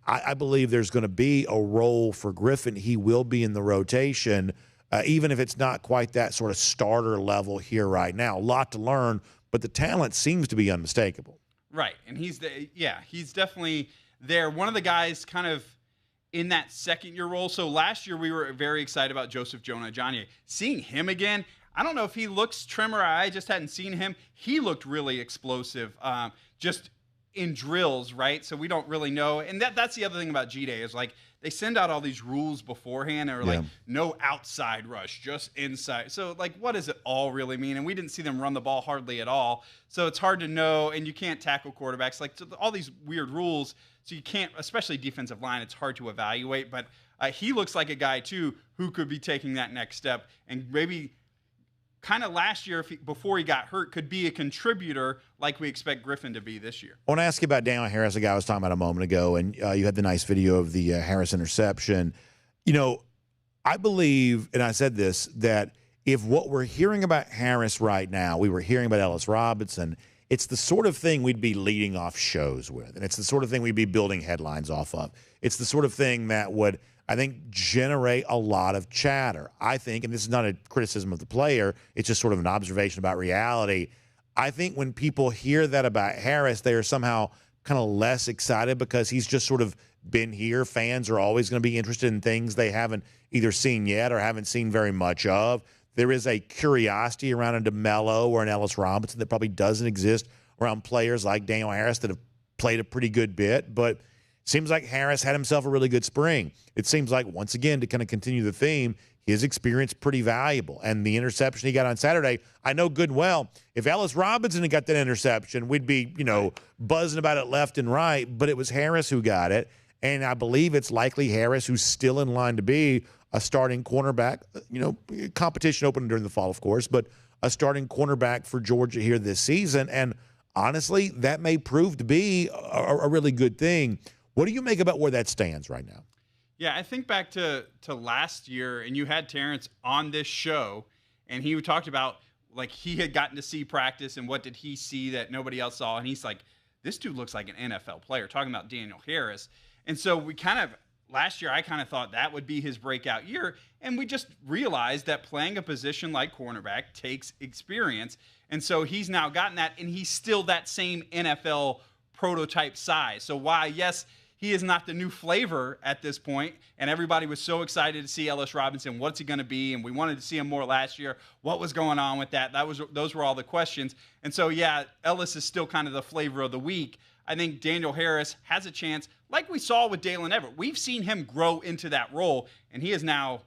I believe there's going to be a role for Griffin. He will be in the rotation, even if it's not quite that sort of starter level here right now. A lot to learn, but the talent seems to be unmistakable. Right, and he's definitely there. One of the guys kind of in that second-year role. So last year we were very excited about Joseph Jonah-Ajonye. Seeing him again, I don't know if he looks trim or I just hadn't seen him. He looked really explosive, just in drills, right? So we don't really know. And that's the other thing about G-Day is like they send out all these rules beforehand, or like no outside rush, just inside. So like, what does it all really mean? And we didn't see them run the ball hardly at all. So it's hard to know, and you can't tackle quarterbacks. Like, so all these weird rules, so you can't, especially defensive line, it's hard to evaluate. But he looks like a guy, too, who could be taking that next step and maybe kind of last year, before he got hurt, could be a contributor like we expect Griffin to be this year. I want to ask you about Daniel Harris, the guy I was talking about a moment ago, and you had the nice video of the Harris interception. I believe, and I said this, that if what we're hearing about Harris right now, we were hearing about Ellis Robinson, it's the sort of thing we'd be leading off shows with, and it's the sort of thing we'd be building headlines off of. It's the sort of thing that would, I think, generate a lot of chatter. I think, and this is not a criticism of the player, it's just sort of an observation about reality. I think when people hear that about Harris, they are somehow kind of less excited because he's just sort of been here. Fans are always going to be interested in things they haven't either seen yet or haven't seen very much of. There is a curiosity around a DeMello or an Ellis Robinson that probably doesn't exist around players like Daniel Harris that have played a pretty good bit, but seems like Harris had himself a really good spring. It seems like, once again, to kind of continue the theme, his experience pretty valuable. And the interception he got on Saturday, I know good and well, if Ellis Robinson had got that interception, we'd be, buzzing about it left and right, but it was Harris who got it. And I believe it's likely Harris who's still in line to be a starting cornerback. Competition open during the fall, of course, but a starting cornerback for Georgia here this season. And honestly, that may prove to be a really good thing. What do you make about where that stands right now? Yeah, I think back to last year, and you had Terrence on this show, and he talked about, like, he had gotten to see practice, and what did he see that nobody else saw? And he's like, this dude looks like an NFL player, talking about Daniel Harris. And so we kind of last year I kind of thought that would be his breakout year, and we just realized that playing a position like cornerback takes experience, and so he's now gotten that, and he's still that same NFL prototype size. So while, yes, he is not the new flavor at this point, and everybody was so excited to see Ellis Robinson. What's he going to be? And we wanted to see him more last year. What was going on with that? Those were all the questions. And so, yeah, Ellis is still kind of the flavor of the week. I think Daniel Harris has a chance, like we saw with Dalen Everett. We've seen him grow into that role, and he is now,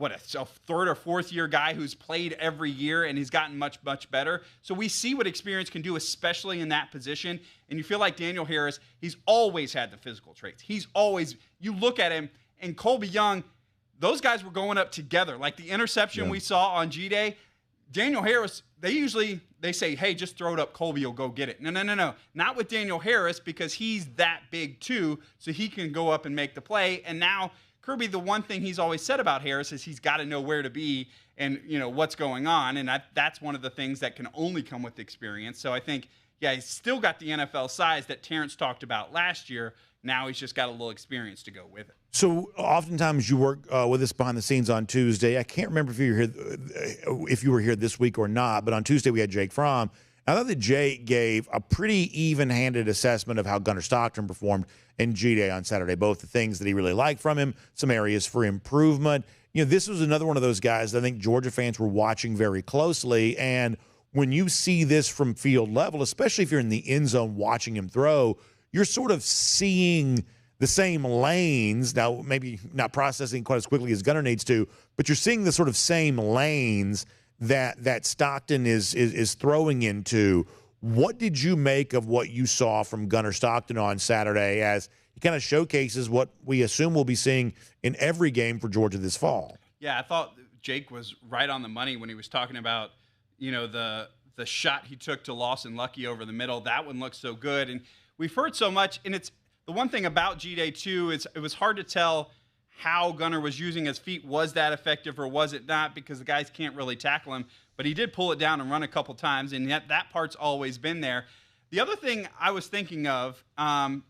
a third or fourth year guy who's played every year, and he's gotten much, much better. So we see what experience can do, especially in that position. And you feel like Daniel Harris, he's always had the physical traits. You look at him, and Colby Young, those guys were going up together. Like the interception we saw on G-Day, Daniel Harris, they say, hey, just throw it up, Colby will go get it. No. Not with Daniel Harris, because he's that big too, so he can go up and make the play. And now Kirby, the one thing he's always said about Harris is he's got to know where to be and, what's going on. And that's one of the things that can only come with experience. So I think, he's still got the NFL size that Terrence talked about last year. Now he's just got a little experience to go with it. So oftentimes you work with us behind the scenes on Tuesday. I can't remember if you were here this week or not, but on Tuesday we had Jake Fromm. I thought that Jake gave a pretty even-handed assessment of how Gunnar Stockton performed in G-Day on Saturday, both the things that he really liked from him, some areas for improvement. This was another one of those guys that I think Georgia fans were watching very closely, and when you see this from field level, especially if you're in the end zone watching him throw, you're sort of seeing the same lanes. Now, maybe not processing quite as quickly as Gunnar needs to, but you're seeing the sort of same lanes that Stockton is throwing into. What did you make of what you saw from Gunnar Stockton on Saturday, as he kind of showcases what we assume we'll be seeing in every game for Georgia this fall? Yeah, I thought Jake was right on the money when he was talking about, the shot he took to Lawson Lucky over the middle. That one looked so good. And we've heard so much, and it's the one thing about G-Day too, is it was hard to tell how Gunnar was using his feet. Was that effective or was it not? Because the guys can't really tackle him. But he did pull it down and run a couple times, and yet that part's always been there. The other thing I was thinking of,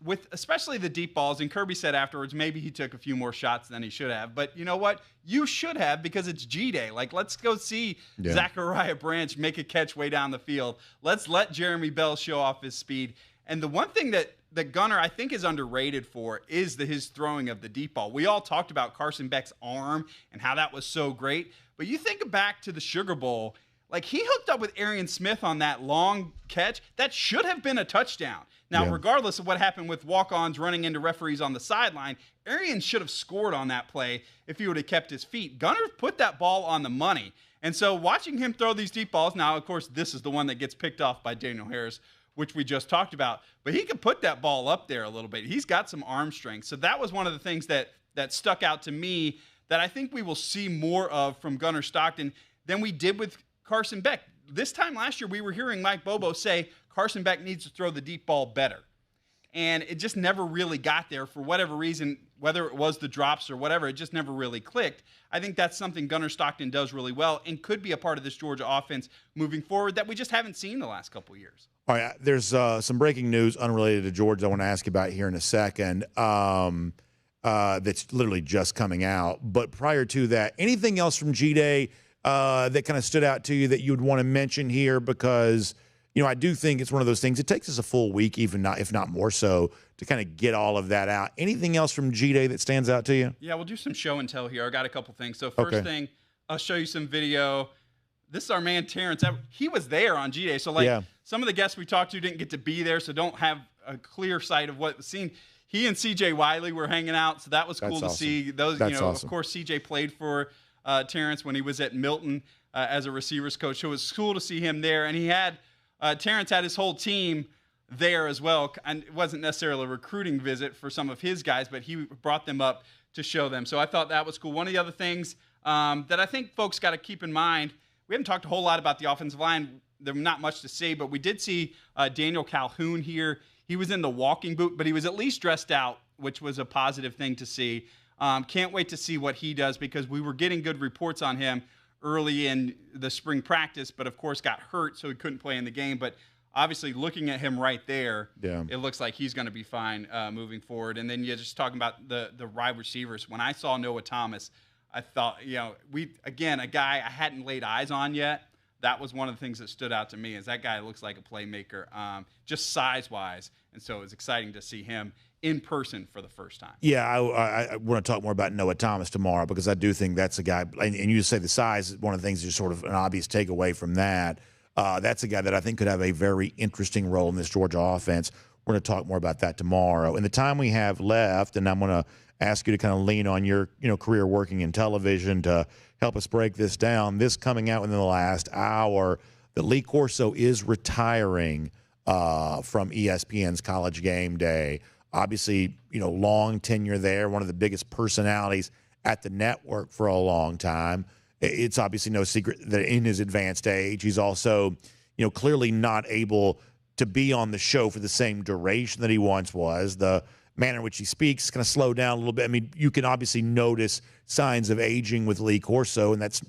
with especially the deep balls, and Kirby said afterwards maybe he took a few more shots than he should have. But you know what? You should have, because it's G-Day. Like, let's go see Zachariah Branch make a catch way down the field. Let's let Jeremy Bell show off his speed. And the one thing that Gunnar, I think, is underrated for is his throwing of the deep ball. We all talked about Carson Beck's arm and how that was so great. But you think back to the Sugar Bowl, like he hooked up with Arian Smith on that long catch. That should have been a touchdown. Now, regardless of what happened with walk-ons running into referees on the sideline, Arian should have scored on that play if he would have kept his feet. Gunnar put that ball on the money. And so watching him throw these deep balls, now, of course, this is the one that gets picked off by Daniel Harris, which we just talked about. But he could put that ball up there a little bit. He's got some arm strength. So that was one of the things that stuck out to me that I think we will see more of from Gunnar Stockton than we did with Carson Beck. This time last year, we were hearing Mike Bobo say Carson Beck needs to throw the deep ball better. And it just never really got there for whatever reason, whether it was the drops or whatever, it just never really clicked. I think that's something Gunnar Stockton does really well and could be a part of this Georgia offense moving forward that we just haven't seen the last couple of years. All right, there's some breaking news unrelated to Georgia I want to ask you about here in a second. That's literally just coming out. But prior to that, anything else from G-Day that kind of stood out to you that you would want to mention here? Because, I do think it's one of those things. It takes us a full week, if not more so, to kind of get all of that out. Anything else from G-Day that stands out to you? Yeah, we'll do some show and tell here. I got a couple things. So first thing, I'll show you some video. This is our man, Terrence Edwards. He was there on G-Day. So, some of the guests we talked to didn't get to be there, so don't have a clear sight of what was seen. He and C.J. Wiley were hanging out, so that was cool to see. Those, awesome. Of course, C.J. played for Terrence when he was at Milton as a receivers coach. So it was cool to see him there. And he had Terrence had his whole team there as well. And it wasn't necessarily a recruiting visit for some of his guys, but he brought them up to show them. So I thought that was cool. One of the other things that I think folks got to keep in mind, we haven't talked a whole lot about the offensive line. There's not much to say, but we did see Daniel Calhoun here. He was in the walking boot, but he was at least dressed out, which was a positive thing to see. Can't wait to see what he does, because we were getting good reports on him early in the spring practice, but of course got hurt, so he couldn't play in the game. But obviously looking at him right there, Yeah. it looks like he's going to be fine moving forward. And then you're just talking about the wide receivers. When I saw Noah Thomas, I thought, a guy I hadn't laid eyes on yet. That was one of the things that stood out to me, is that guy looks like a playmaker, just size-wise. And so it was exciting to see him in person for the first time. Yeah, I want to talk more about Noah Thomas tomorrow, because I do think that's a guy, and you say the size is one of the things, just sort of an obvious takeaway from that. That's a guy that I think could have a very interesting role in this Georgia offense. We're going to talk more about that tomorrow. In the time we have left, and I'm going to ask you to kind of lean on your career working in television to help us break this down. This coming out within the last hour, that Lee Corso is retiring from ESPN's College GameDay. Obviously, long tenure there, one of the biggest personalities at the network for a long time. It's obviously no secret that in his advanced age, he's also, clearly not able to be on the show for the same duration that he once was. The manner in which he speaks is going to slow down a little bit. I mean, you can obviously notice signs of aging with Lee Corso, and that's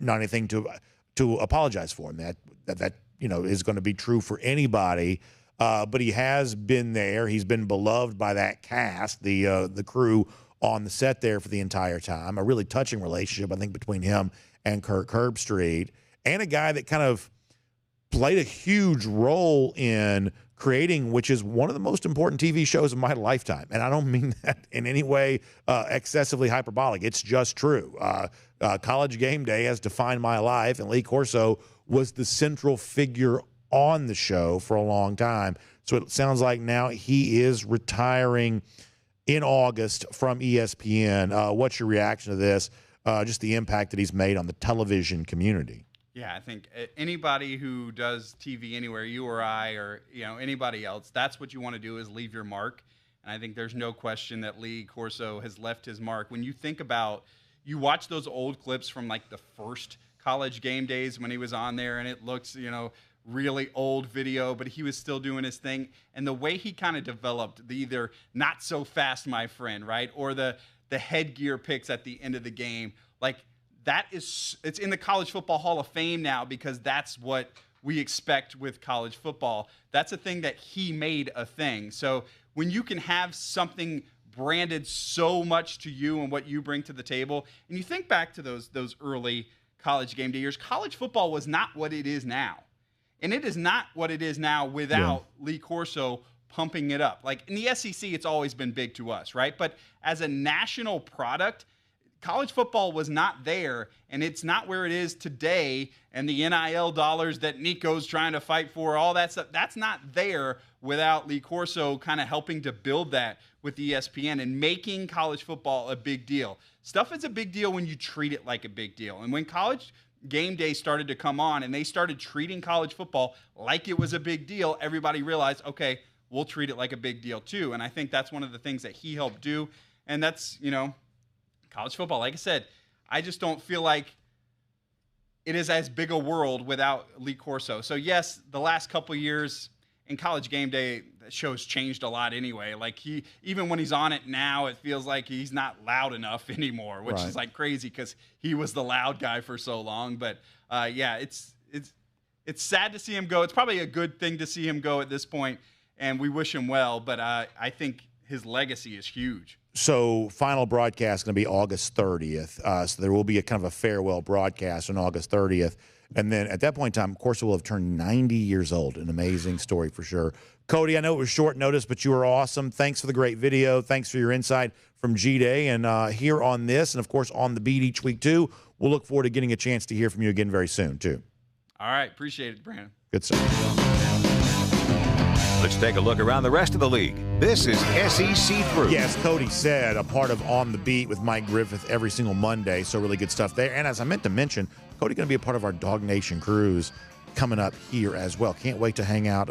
not anything to apologize for. And that is going to be true for anybody. But he has been there. He's been beloved by that cast, the crew on the set there for the entire time. A really touching relationship, I think, between him and Kirk Herbstreit, and a guy that kind of played a huge role in creating, which is one of the most important TV shows of my lifetime. And I don't mean that in any way excessively hyperbolic. It's just true. College GameDay has defined my life, and Lee Corso was the central figure on the show for a long time. So it sounds like now he is retiring in August from ESPN. What's your reaction to this? Just the impact that he's made on the television community. Yeah, I think anybody who does TV anywhere, you or I or anybody else, that's what you want to do, is leave your mark. And I think there's no question that Lee Corso has left his mark. When you think about, you watch those old clips from like the first College GameDays when he was on there, and it looks, really old video, but he was still doing his thing. And the way he kind of developed the either not so fast, my friend, right, or the headgear picks at the end of the game, like it's in the College Football Hall of Fame now, because that's what we expect with college football. That's a thing that he made a thing. So when you can have something branded so much to you and what you bring to the table, and you think back to those early College GameDay years, college football was not what it is now. And it is not what it is now without Lee Corso pumping it up. Like in the SEC, it's always been big to us, right? But as a national product, college football was not there, and it's not where it is today. And the NIL dollars that Nico's trying to fight for, all that stuff, that's not there without Lee Corso kind of helping to build that with ESPN and making college football a big deal. Stuff is a big deal when you treat it like a big deal. And when College GameDay started to come on and they started treating college football like it was a big deal, everybody realized, okay, we'll treat it like a big deal too. And I think that's one of the things that he helped do. And that's, college football. Like I said, I just don't feel like it is as big a world without Lee Corso. So yes, the last couple of years in College GameDay, the show's changed a lot anyway. Like even when he's on it now, it feels like he's not loud enough anymore, which is like crazy because he was the loud guy for so long. But it's sad to see him go. It's probably a good thing to see him go at this point, and we wish him well. But I think his legacy is huge. So final broadcast is going to be August 30th. So there will be a kind of a farewell broadcast on August 30th. And then at that point in time, Corso will have turned 90 years old. An amazing story for sure. Cody, I know it was short notice, but you were awesome. Thanks for the great video. Thanks for your insight from GameDay. And here on this, and of course on the beat each week too, we'll look forward to getting a chance to hear from you again very soon too. All right. Appreciate it, Brandon. Good stuff. Let's take a look around the rest of the league. This is SEC Through. Yes, Cody said, a part of On the Beat with Mike Griffith every single Monday, so really good stuff there. And as I meant to mention, Cody going to be a part of our DawgNation cruise coming up here as well. Can't wait to hang out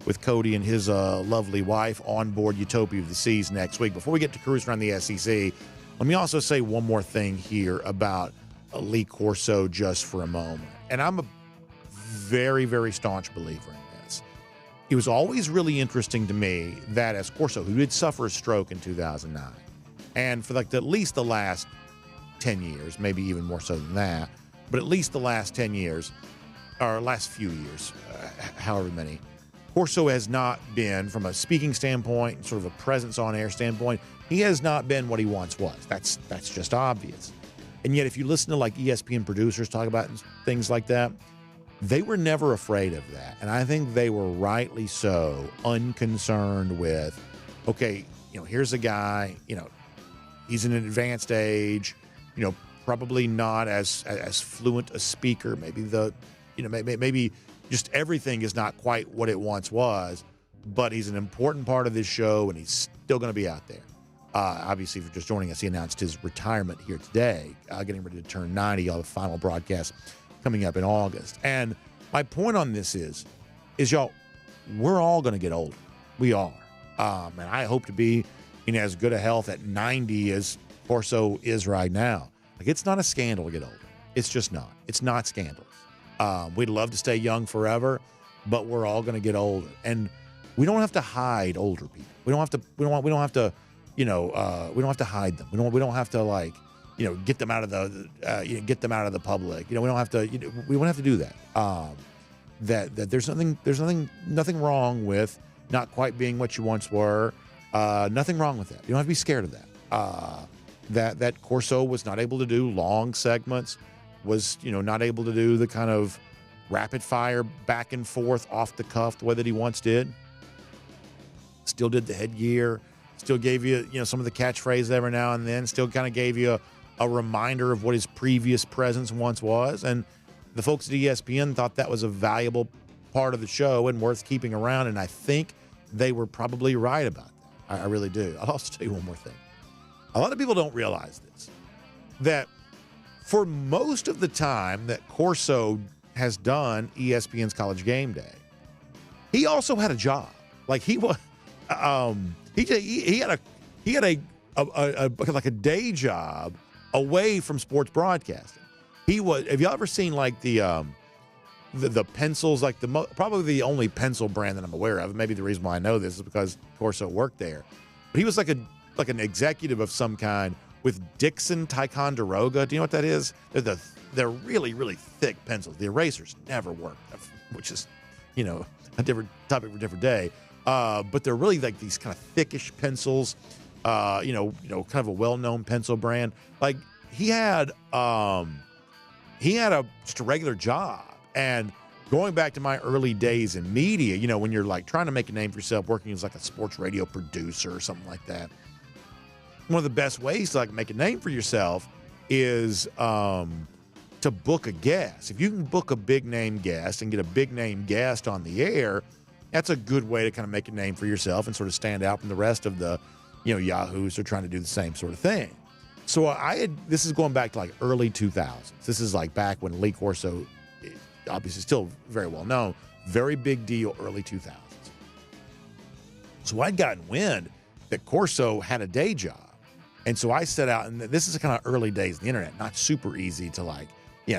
with Cody and his lovely wife on board Utopia of the Seas next week. Before we get to cruise around the SEC, let me also say one more thing here about Lee Corso just for a moment. And I'm a very, very staunch believer in this. It was always really interesting to me that as Corso, who did suffer a stroke in 2009, and for like at least the last 10 years, maybe even more so than that, but at least the last 10 years, or last few years, however many. Corso has not been, from a speaking standpoint, sort of a presence on air standpoint, he has not been what he once was. That's just obvious. And yet, if you listen to like ESPN producers talk about things like that, they were never afraid of that. And I think they were rightly so unconcerned with, okay, here's a guy, he's in an advanced age, probably not as fluent a speaker. Maybe maybe just everything is not quite what it once was, but he's an important part of this show, and he's still going to be out there. Obviously, for just joining us, he announced his retirement here today, getting ready to turn 90. He'll have a final broadcast coming up in August. And my point on this is y'all, we're all going to get older. We are. And I hope to be in as good a health at 90 as Corso is right now. Like, it's not a scandal to get older. It's just not. It's not scandalous. We'd love to stay young forever, but we're all going to get older, and we don't have to hide older people. We don't have to. We don't have to. We don't have to hide them. We don't have to get them out of the get them out of the public. We don't have to. We won't have to do that. That there's nothing wrong with not quite being what you once were. Nothing wrong with that. You don't have to be scared of that. That Corso was not able to do long segments. Was not able to do the kind of rapid fire back and forth off the cuff the way that he once did. Still did the headgear, still gave you some of the catchphrases every now and then, still kind of gave you a reminder of what his previous presence once was. And the folks at ESPN thought that was a valuable part of the show and worth keeping around, and I think they were probably right about that. I really do. I'll also tell you one more thing. A lot of people don't realize this, that for most of the time that Corso has done ESPN's College Game Day, he also had a job. Like, he was, he had a day job away from sports broadcasting. He was. Have you ever seen like the pencils? Like probably the only pencil brand that I'm aware of. Maybe the reason why I know this is because Corso worked there. But he was like an executive of some kind with Dixon Ticonderoga. Do you know what that is? They're really, really thick pencils. The erasers never work, which is, a different topic for a different day. But they're really like these kind of thickish pencils, kind of a well-known pencil brand. Like, he had just a regular job. And going back to my early days in media, when you're like trying to make a name for yourself, working as like a sports radio producer or something like that, one of the best ways to like make a name for yourself is to book a guest. If you can book a big name guest and get a big name guest on the air, that's a good way to kind of make a name for yourself and sort of stand out from the rest of the, yahoos who are trying to do the same sort of thing. So this is going back to like early 2000s. This is like back when Lee Corso, obviously still very well known, very big deal, early 2000s. So I'd gotten wind that Corso had a day job. And so I set out, and this is kind of early days of the internet, not super easy to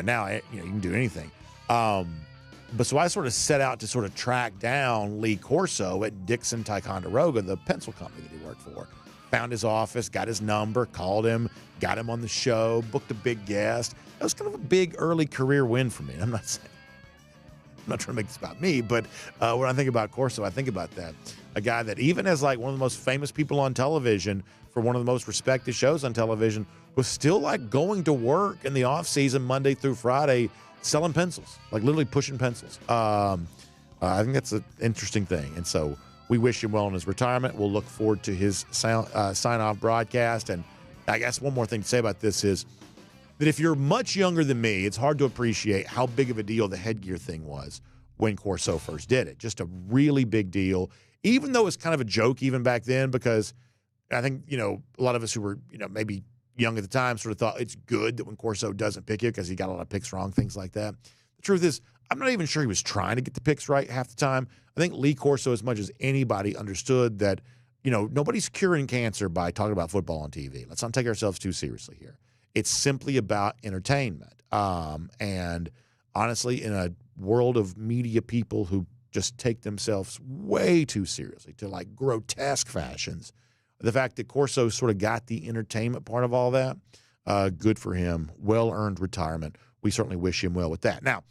now, you can do anything. But so I sort of set out to sort of track down Lee Corso at Dixon Ticonderoga, the pencil company that he worked for. Found his office, got his number, called him, got him on the show, booked a big guest. That was kind of a big early career win for me. I'm not trying to make this about me, but when I think about Corso, I think about that. A guy that even as like one of the most famous people on television for one of the most respected shows on television was still like going to work in the off season Monday through Friday selling pencils, like literally pushing pencils. I think that's an interesting thing. And so we wish him well in his retirement. We'll look forward to his sign-off broadcast. And I guess one more thing to say about this is that if you're much younger than me, it's hard to appreciate how big of a deal the headgear thing was when Corso first did it. Just a really big deal, even though it's kind of a joke even back then, because I think, a lot of us who were, maybe young at the time sort of thought it's good that when Corso doesn't pick you because he got a lot of picks wrong, things like that. The truth is, I'm not even sure he was trying to get the picks right half the time. I think Lee Corso, as much as anybody, understood that, nobody's curing cancer by talking about football on TV. Let's not take ourselves too seriously here. It's simply about entertainment. And honestly, in a world of media people who just take themselves way too seriously to like grotesque fashions, the fact that Corso sort of got the entertainment part of all that, good for him. Well-earned retirement. We certainly wish him well with that. Now,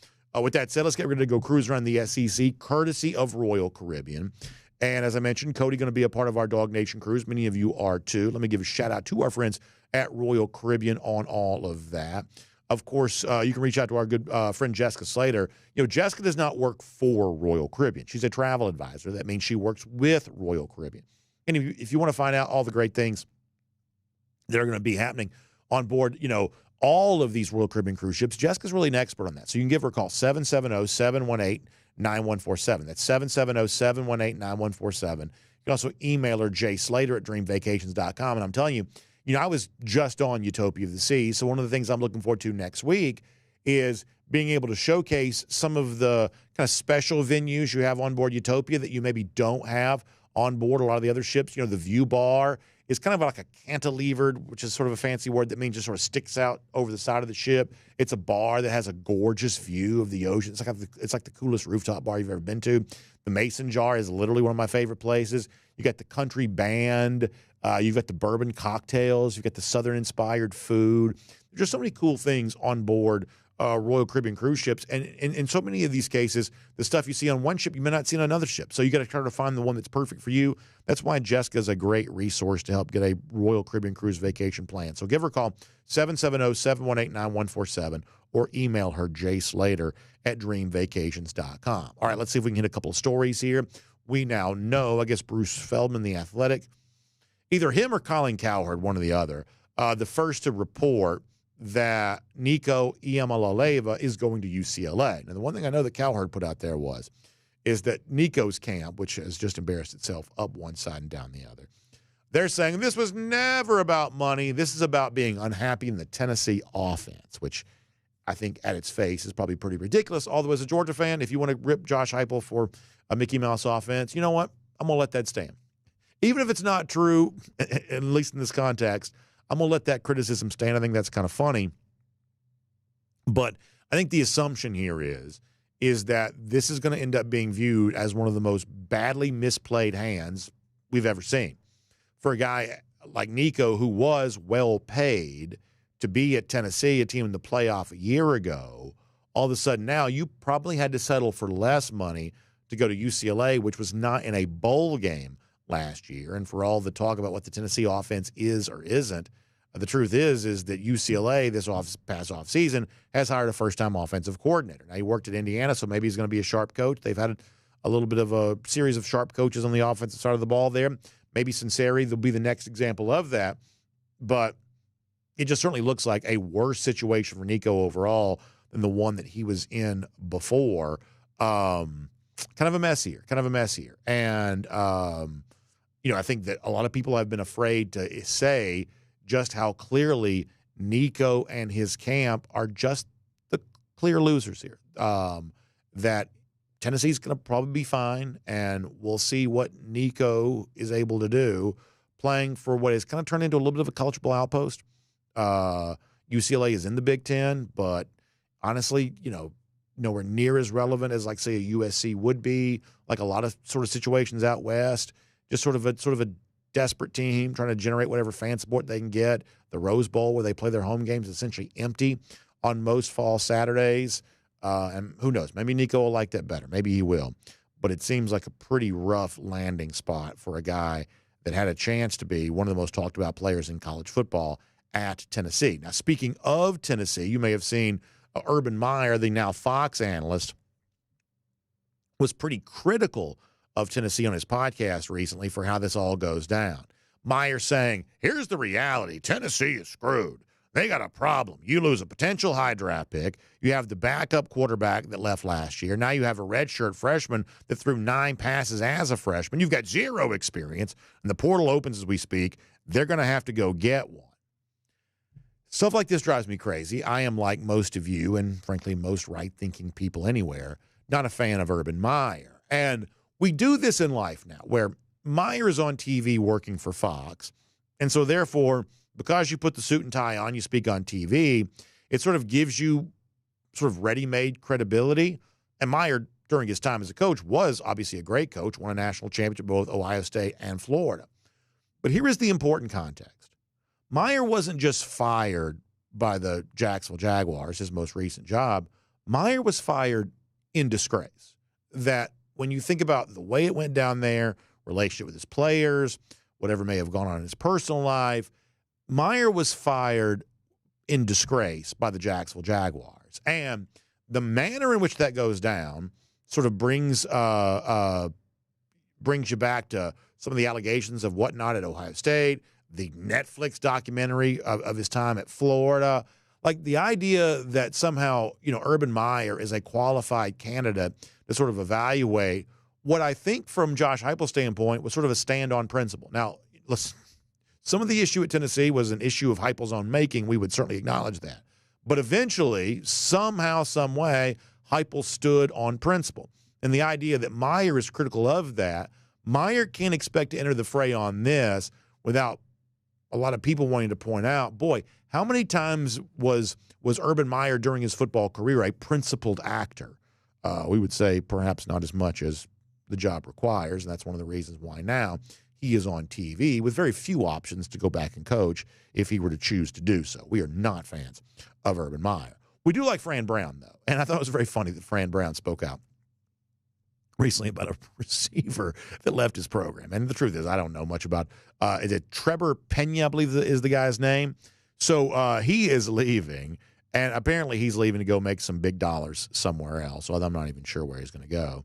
With that said, let's get ready to go cruise around the SEC, courtesy of Royal Caribbean. And as I mentioned, Cody going to be a part of our Dog Nation cruise. Many of you are too. Let me give a shout out to our friends at Royal Caribbean on all of that. Of course, you can reach out to our good friend Jessica Slater. Jessica does not work for Royal Caribbean. She's a travel advisor. That means she works with Royal Caribbean. And if you want to find out all the great things that are going to be happening on board, all of these Royal Caribbean cruise ships, Jessica's really an expert on that. So you can give her a call, 770-718-9147. That's 770-718-9147. You can also email her, jslater@dreamvacations.com. And I'm telling you, I was just on Utopia of the Seas, so one of the things I'm looking forward to next week is being able to showcase some of the kind of special venues you have on board Utopia that you maybe don't have on board a lot of the other ships. The View Bar is kind of like a cantilevered, which is sort of a fancy word that means just sort of sticks out over the side of the ship. It's a bar that has a gorgeous view of the ocean. It's like the coolest rooftop bar you've ever been to. The Mason Jar is literally one of my favorite places. You got the country band. You've got the bourbon cocktails. You've got the Southern-inspired food. There's just so many cool things on board Royal Caribbean cruise ships. And in so many of these cases, the stuff you see on one ship, you may not see on another ship. So you got to try to find the one that's perfect for you. That's why Jessica is a great resource to help get a Royal Caribbean cruise vacation plan. So give her a call, 770-718-9147, or email her, jslater@dreamvacations.com. All right, let's see if we can hit a couple of stories here. We now know, I guess, Bruce Feldman, the Athletic, either him or Colin Cowherd, one or the other, the first to report that Nico Iamaleava is going to UCLA. Now, the one thing I know that Cowherd put out there is that Nico's camp, which has just embarrassed itself up one side and down the other, they're saying this was never about money. This is about being unhappy in the Tennessee offense, which I think at its face is probably pretty ridiculous. Although as a Georgia fan, if you want to rip Josh Heupel for a Mickey Mouse offense, you know what? I'm going to let that stand. Even if it's not true, at least in this context, I'm going to let that criticism stand. I think that's kind of funny. But I think the assumption here is that this is going to end up being viewed as one of the most badly misplayed hands we've ever seen. For a guy like Nico, who was well paid to be at Tennessee, a team in the playoff a year ago, all of a sudden now you probably had to settle for less money to go to UCLA, which was not in a bowl game last year. And for all the talk about what the Tennessee offense is or isn't, the truth is that UCLA this past offseason has hired a first-time offensive coordinator. Now, he worked at Indiana, so maybe he's going to be a sharp coach. They've had a little bit of a series of sharp coaches on the offensive side of the ball there. Maybe Sinceri will be the next example of that. But it just certainly looks like a worse situation for Nico overall than the one that he was in before. Kind of a mess here. And, I think that a lot of people have been afraid to say just how clearly Nico and his camp are just the clear losers here. That Tennessee's going to probably be fine, and we'll see what Nico is able to do playing for what has kind of turned into a little bit of a collegeable outpost. UCLA is in the Big Ten, but honestly, nowhere near as relevant as, like, say, a USC would be, like a lot of sort of situations out west. Just sort of a desperate team trying to generate whatever fan support they can get. The Rose Bowl, where they play their home games, essentially empty on most fall Saturdays. And who knows? Maybe Nico will like that better. Maybe he will. But it seems like a pretty rough landing spot for a guy that had a chance to be one of the most talked about players in college football at Tennessee. Now, speaking of Tennessee, you may have seen Urban Meyer, the now Fox analyst, was pretty critical of Tennessee on his podcast recently for how this all goes down. Meyer saying, here's the reality. Tennessee is screwed. They got a problem. You lose a potential high draft pick. You have the backup quarterback that left last year. Now you have a redshirt freshman that threw 9 passes as a freshman. You've got 0 experience, and the portal opens as we speak. They're going to have to go get one. Stuff like this drives me crazy. I am, like most of you, and frankly most right-thinking people anywhere, not a fan of Urban Meyer. And we do this in life now, where Meyer is on TV working for Fox, and so therefore, because you put the suit and tie on, you speak on TV, it sort of gives you sort of ready-made credibility. And Meyer, during his time as a coach, was obviously a great coach, won a national championship both Ohio State and Florida. But here is the important context. Meyer wasn't just fired by the Jacksonville Jaguars, his most recent job. Meyer was fired in disgrace. That when you think about the way it went down there, relationship with his players, whatever may have gone on in his personal life, Meyer was fired in disgrace by the Jacksonville Jaguars. And the manner in which that goes down sort of brings you back to some of the allegations of whatnot at Ohio State, the Netflix documentary of his time at Florida. Like the idea that somehow, Urban Meyer is a qualified candidate to sort of evaluate what I think from Josh Heupel's standpoint was sort of a stand on principle. Now, listen, some of the issue at Tennessee was an issue of Heupel's own making. We would certainly acknowledge that. But eventually, somehow, some way, Heupel stood on principle. And the idea that Meyer is critical of that, Meyer can't expect to enter the fray on this without a lot of people wanting to point out, boy, how many times was Urban Meyer during his football career a principled actor? We would say perhaps not as much as the job requires, and that's one of the reasons why now he is on TV with very few options to go back and coach if he were to choose to do so. We are not fans of Urban Meyer. We do like Fran Brown, though, and I thought it was very funny that Fran Brown spoke out recently about a receiver that left his program. And the truth is, I don't know much about is it Trevor Pena, I believe is the guy's name. So he is leaving, and apparently he's leaving to go make some big dollars somewhere else. So I'm not even sure where he's going to go.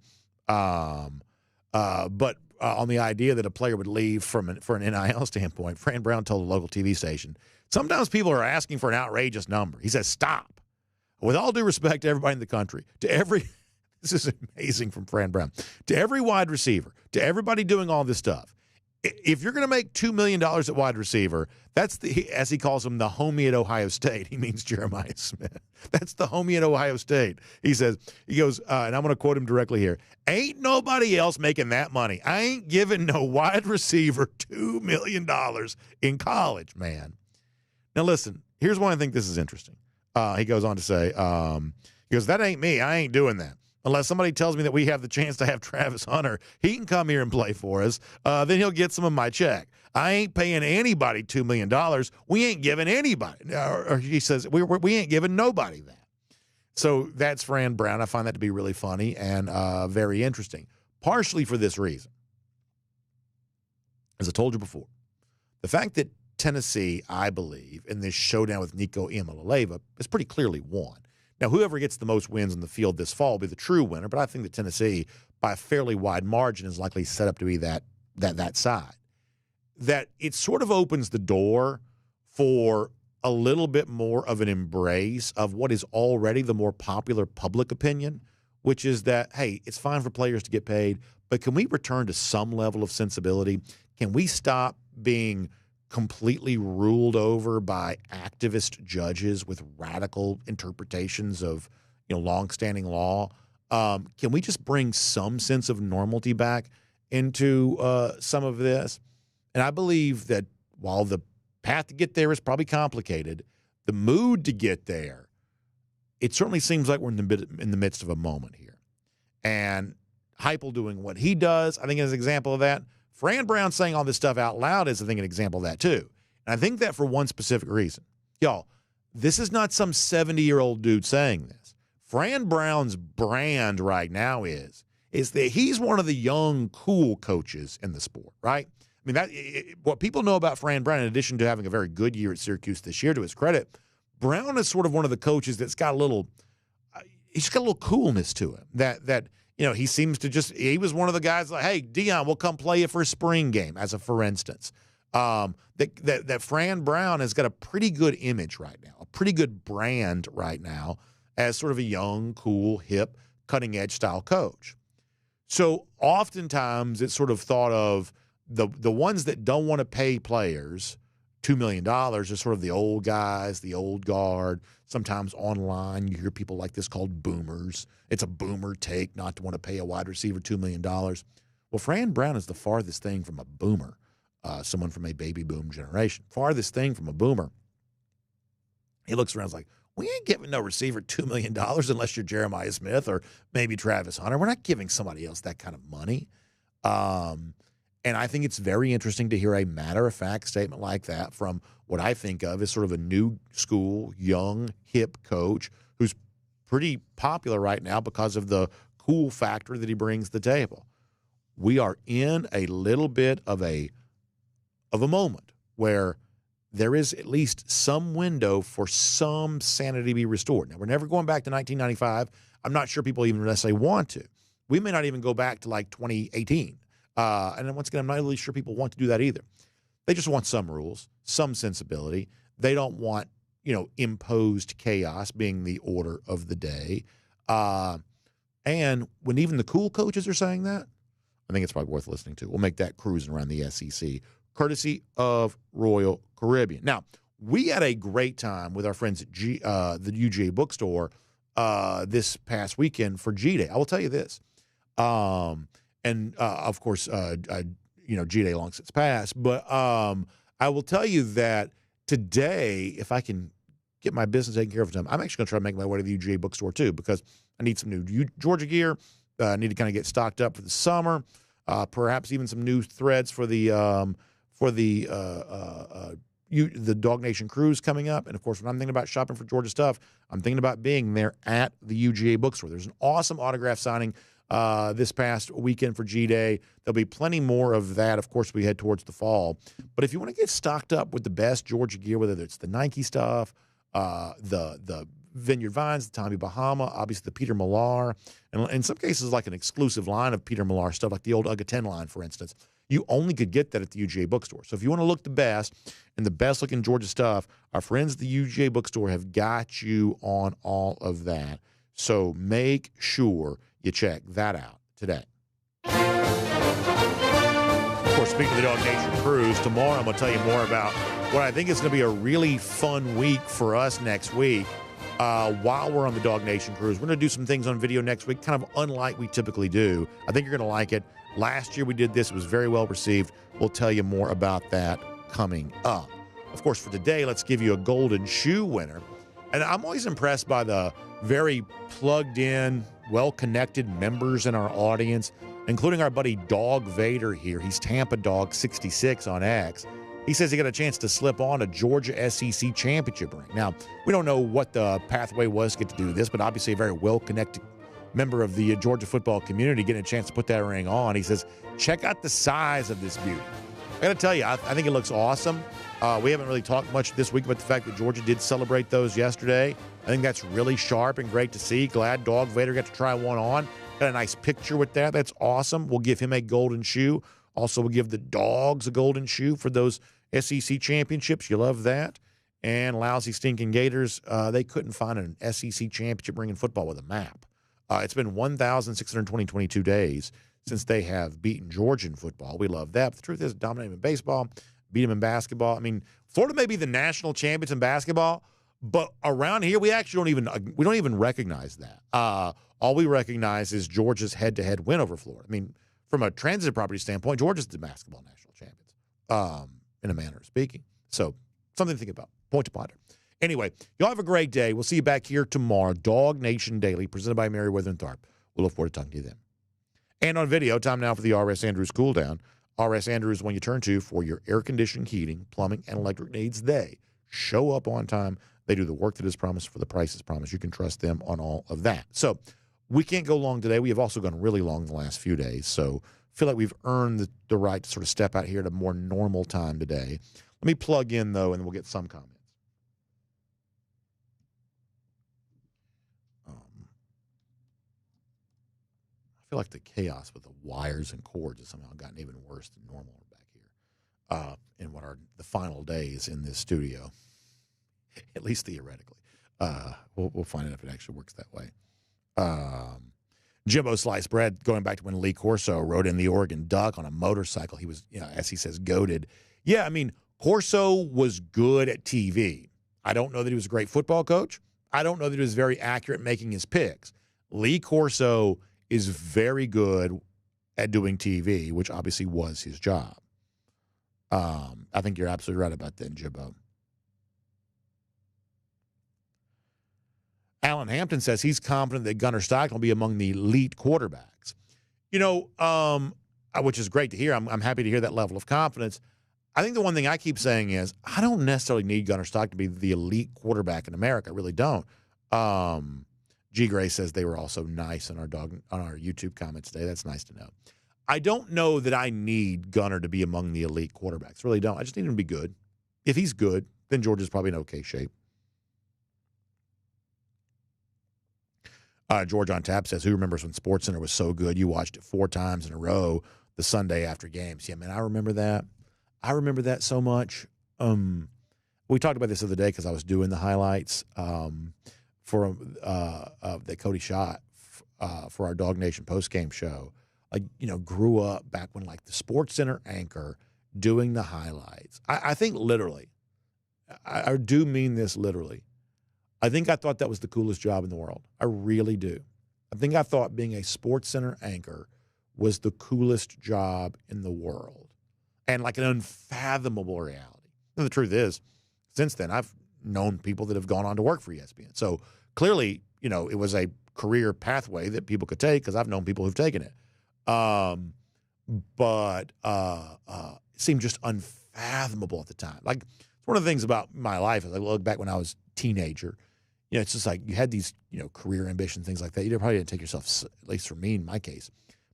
But on the idea that a player would leave for an NIL standpoint, Fran Brown told a local TV station, sometimes people are asking for an outrageous number. He says, stop. With all due respect to everybody in the country, this is amazing from Fran Brown, to every wide receiver, to everybody doing all this stuff, if you're going to make $2 million at wide receiver, that's as he calls him, the homie at Ohio State. He means Jeremiah Smith. That's the homie at Ohio State. He goes, and I'm going to quote him directly here, ain't nobody else making that money. I ain't giving no wide receiver $2 million in college, man. Now, listen, here's why I think this is interesting. He goes on to say, that ain't me. I ain't doing that. Unless somebody tells me that we have the chance to have Travis Hunter, he can come here and play for us. Then he'll get some of my check. I ain't paying anybody $2 million. We ain't giving anybody. Or he says, we ain't giving nobody that. So that's Fran Brown. I find that to be really funny and very interesting, partially for this reason. As I told you before, the fact that Tennessee, I believe, in this showdown with Nico Iamaleava is pretty clearly won. Now, whoever gets the most wins in the field this fall will be the true winner, but I think that Tennessee, by a fairly wide margin, is likely set up to be that side. That it sort of opens the door for a little bit more of an embrace of what is already the more popular public opinion, which is that, hey, it's fine for players to get paid, but can we return to some level of sensibility? Can we stop being completely ruled over by activist judges with radical interpretations of, longstanding law? Can we just bring some sense of normality back into some of this? And I believe that while the path to get there is probably complicated, the mood to get there, it certainly seems like we're in the midst of a moment here. And Heupel doing what he does, I think, is an example of that. Fran Brown saying all this stuff out loud is, I think, an example of that, too. And I think that for one specific reason. Y'all, this is not some 70-year-old dude saying this. Fran Brown's brand right now is that he's one of the young, cool coaches in the sport, right? I mean, what people know about Fran Brown, in addition to having a very good year at Syracuse this year, to his credit, Brown is sort of one of the coaches that's got he's got a little coolness to him that he seems to he was one of the guys like, hey, Dion, we'll come play you for a spring game, for instance. That Fran Brown has got a pretty good image right now, a pretty good brand right now as sort of a young, cool, hip, cutting-edge style coach. So oftentimes it's sort of thought of the ones that don't want to pay players $2 million are sort of the old guys, the old guard. Sometimes online you hear people like this called boomers. It's a boomer take not to want to pay a wide receiver $2 million. Well, Fran Brown is the farthest thing from a boomer, someone from a baby boom generation. Farthest thing from a boomer. He looks around and is like, we ain't giving no receiver $2 million unless you're Jeremiah Smith or maybe Travis Hunter. We're not giving somebody else that kind of money. And I think it's very interesting to hear a matter-of-fact statement like that from what I think of as sort of a new school, young, hip coach who's pretty popular right now because of the cool factor that he brings to the table. We are in a little bit of a moment where there is at least some window for some sanity to be restored. Now, we're never going back to 1995. I'm not sure people even necessarily want to. We may not even go back to like 2018. And then once again, I'm not really sure people want to do that either. They just want some rules, some sensibility. They don't want, imposed chaos being the order of the day. And when even the cool coaches are saying that, I think it's probably worth listening to. We'll make that cruising around the SEC, courtesy of Royal Caribbean. Now, we had a great time with our friends at the UGA bookstore this past weekend for GameDay. I will tell you this. Of course, GameDay long since passed. But I will tell you that today, if I can get my business taken care of time, I'm actually going to try to make my way to the UGA bookstore too, because I need some new Georgia gear. I need to kind of get stocked up for the summer. Perhaps even some new threads for the DawgNation cruise coming up. And of course, when I'm thinking about shopping for Georgia stuff, I'm thinking about being there at the UGA bookstore. There's an awesome autograph signing this past weekend for GameDay. There'll be plenty more of that, of course, we head towards the fall. But if you want to get stocked up with the best Georgia gear, whether it's the Nike stuff, the Vineyard Vines, the Tommy Bahama, obviously the Peter Millar, and in some cases like an exclusive line of Peter Millar stuff, like the old UGA 10 line, for instance, you only could get that at the UGA bookstore. So if you want to look the best and the best looking Georgia stuff, our friends at the UGA bookstore have got you on all of that. So make sure you check that out today. Of course, speaking of the DawgNation cruise, tomorrow I'm going to tell you more about what I think is going to be a really fun week for us next week. While we're on the DawgNation cruise, we're going to do some things on video next week, kind of unlike we typically do. I think you're going to like it. Last year we did this. It was very well received. We'll tell you more about that coming up. Of course, for today, let's give you a golden shoe winner. And I'm always impressed by the very plugged in, well-connected members in our audience, including our buddy Dog Vader here. He's Tampa Dog 66 on X. He says he got a chance to slip on a Georgia SEC championship ring. Now, we don't know what the pathway was to get to do this, but obviously a very well-connected member of the Georgia football community getting a chance to put that ring on. He says, check out the size of this beauty. I got to tell you, I think it looks awesome. We haven't really talked much this week about the fact that Georgia did celebrate those yesterday. I think that's really sharp and great to see. Glad Dog Vader got to try one on. Got a nice picture with that. That's awesome. We'll give him a golden shoe. Also, we'll give the Dogs a golden shoe for those SEC championships. You love that. And lousy stinking Gators, they couldn't find an SEC championship ring in football with a map. It's been 1,622 days since they have beaten Georgia in football. We love that. But the truth is, dominate them in baseball, beat them in basketball. I mean, Florida may be the national champions in basketball, but around here we actually don't even recognize that. All we recognize is Georgia's head-to-head win over Florida. I mean, from a transitive property standpoint, Georgia's the basketball national champions, in a manner of speaking. So something to think about. Point to ponder. Anyway, y'all have a great day. We'll see you back here tomorrow. DawgNation Daily, presented by Meyer, Weather, and Tharp. We'll look forward to talking to you then. And on video, time now for the R.S. Andrews Cool Down. R.S. Andrews is one you turn to for your air conditioning, heating, plumbing, and electric needs. They show up on time. They do the work that is promised for the price is promised. You can trust them on all of that. So we can't go long today. We have also gone really long the last few days. So I feel like we've earned the right to sort of step out here at a more normal time today. Let me plug in, though, and we'll get some comments. I feel like the chaos with the wires and cords has somehow gotten even worse than normal back here in what are the final days in this studio, at least theoretically. We'll find out if it actually works that way. Jimbo Sliced Bread, going back to when Lee Corso rode in the Oregon Duck on a motorcycle. He was, as he says, goated. Yeah, I mean, Corso was good at TV. I don't know that he was a great football coach. I don't know that he was very accurate making his picks. Lee Corso is very good at doing TV, which obviously was his job. I think you're absolutely right about that, Jimbo. Alan Hampton says he's confident that Gunnar Stockton will be among the elite quarterbacks. Which is great to hear. I'm happy to hear that level of confidence. I think the one thing I keep saying is I don't necessarily need Gunnar Stockton to be the elite quarterback in America. I really don't. G. Gray says they were also nice on our YouTube comments today. That's nice to know. I don't know that I need Gunner to be among the elite quarterbacks. Really don't. I just need him to be good. If he's good, then Georgia's probably in okay shape. George on tap says, who remembers when SportsCenter was so good you watched it 4 times in a row the Sunday after games? Yeah, man, I remember that. I remember that so much. We talked about this the other day because I was doing the highlights for that Cody shot for our Dog Nation postgame show. Like, grew up back when, like, the SportsCenter anchor doing the highlights. I think literally, I do mean this literally. I think I thought that was the coolest job in the world. I really do. I think I thought being a SportsCenter anchor was the coolest job in the world and like an unfathomable reality. And the truth is, since then, I've known people that have gone on to work for ESPN. So clearly, it was a career pathway that people could take because I've known people who've taken it. But it seemed just unfathomable at the time. Like, it's one of the things about my life as I look back when I was a teenager. It's just like you had these, career ambition, things like that. You probably didn't take yourself, at least for me in my case,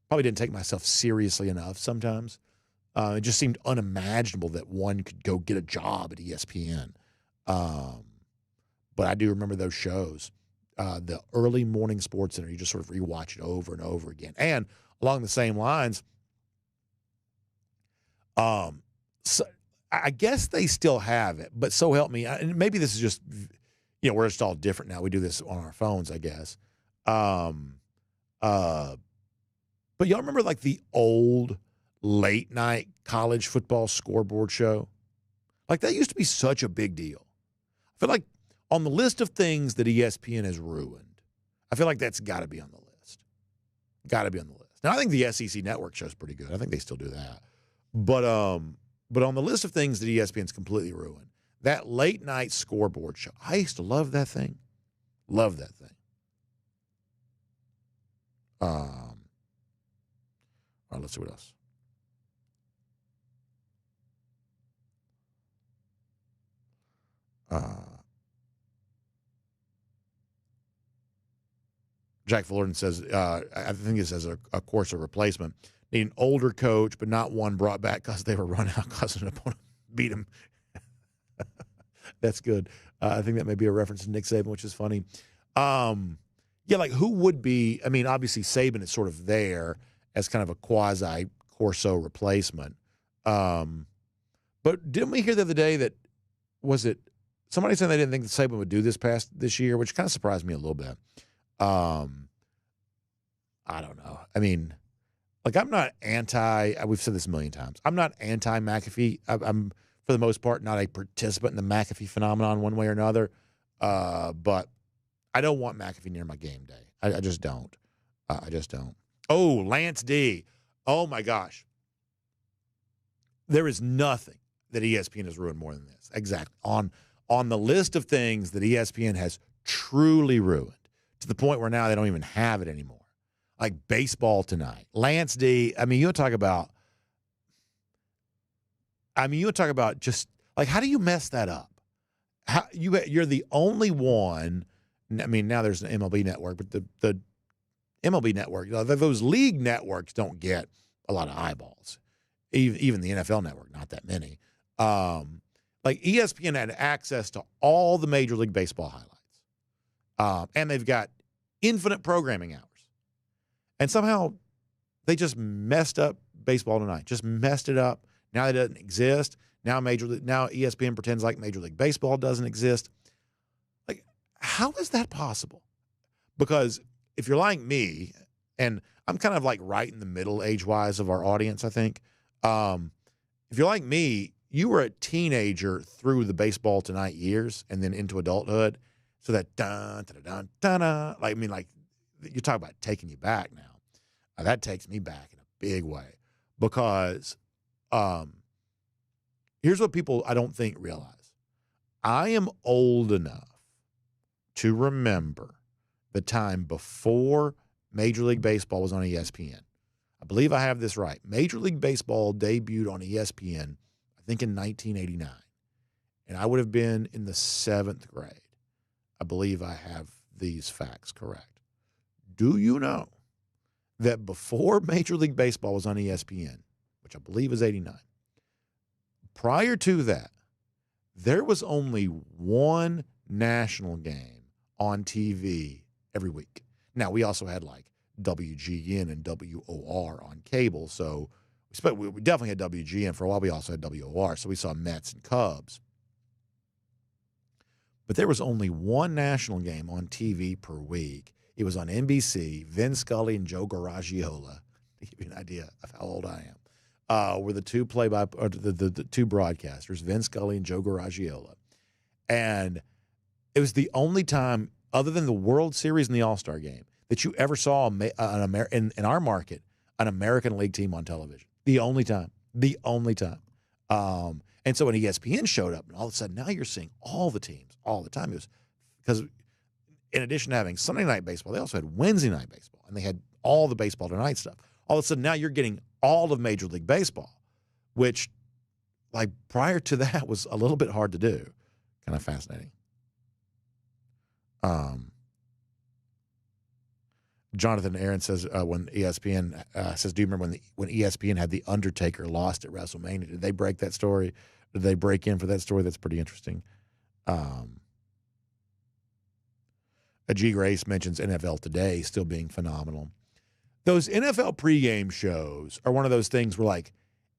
probably didn't take myself seriously enough sometimes. It just seemed unimaginable that one could go get a job at ESPN. But I do remember those shows, the early morning SportsCenter. You just sort of rewatch it over and over again. And along the same lines, so I guess they still have it, but so help me. And maybe this is just, we're just all different now. We do this on our phones, I guess. But y'all remember like the old late night college football scoreboard show? Like that used to be such a big deal. I feel like on the list of things that ESPN has ruined, I feel like that's got to be on the list. Got to be on the list. Now I think the SEC Network show's pretty good. I think they still do that. But on the list of things that ESPN's completely ruined, that late night scoreboard show, I used to love that thing. Love that thing. All right, let's see what else. Jack Fullerton says, I think this is a Corso replacement. Need an older coach, but not one brought back because they were run out because an opponent beat him. That's good. I think that may be a reference to Nick Saban, which is funny. Yeah, like who would be, I mean, obviously Saban is sort of there as kind of a quasi-Corso replacement. But didn't we hear the other day that, was it somebody saying they didn't think that Saban would do this year, which kind of surprised me a little bit. I don't know. I mean, like I'm not we've said this a million times. I'm not anti-McAfee. I'm for the most part, not a participant in the McAfee phenomenon one way or another. But I don't want McAfee near my game day. I just don't. I just don't. Oh, Lance D. Oh, my gosh. There is nothing that ESPN has ruined more than this. Exactly. On the list of things that ESPN has truly ruined, to the point where now they don't even have it anymore. Like baseball tonight. Lance D. I mean, you talk about just like, how do you mess that up? You're the only one. I mean, now there's an MLB network, but the MLB network, those league networks don't get a lot of eyeballs. Even the NFL network, not that many. Like ESPN had access to all the Major League Baseball highlights. And they've got infinite programming hours. And somehow they just messed up baseball tonight. Just messed it up. Now it doesn't exist. Now ESPN pretends like Major League Baseball doesn't exist. Like, how is that possible? Because if you're like me, and I'm kind of like right in the middle age-wise of our audience, I think. If you're like me, you were a teenager through the Baseball Tonight years and then into adulthood. So that dun, dun, dun, dun, dun, like, I mean, like, you talk about taking you back now. That takes me back in a big way because here's what people I don't think realize. I am old enough to remember the time before Major League Baseball was on ESPN. I believe I have this right. Major League Baseball debuted on ESPN, I think in 1989. And I would have been in the 7th grade. I believe I have these facts correct. Do you know that before Major League Baseball was on ESPN, which I believe is 89, prior to that, there was only one national game on TV every week. Now, we also had like WGN and WOR on cable, so we definitely had WGN for a while. We also had WOR, so we saw Mets and Cubs. But there was only one national game on TV per week. It was on NBC. Vin Scully and Joe Garagiola, to give you an idea of how old I am, were the two the two broadcasters, Vin Scully and Joe Garagiola. And it was the only time, other than the World Series and the All-Star Game, that you ever saw in our market an American League team on television. The only time. And so when ESPN showed up, and all of a sudden now you're seeing all the teams all the time. It was because in addition to having Sunday night baseball, they also had Wednesday night baseball, and they had all the baseball tonight stuff. All of a sudden now you're getting all of Major League Baseball, which like prior to that was a little bit hard to do. Kind of fascinating. Jonathan Aaron says when ESPN says, do you remember when ESPN had The Undertaker lost at WrestleMania? Did they break that story? Did they break in for that story? That's pretty interesting. G. Grace mentions NFL Today still being phenomenal. Those NFL pregame shows are one of those things where, like,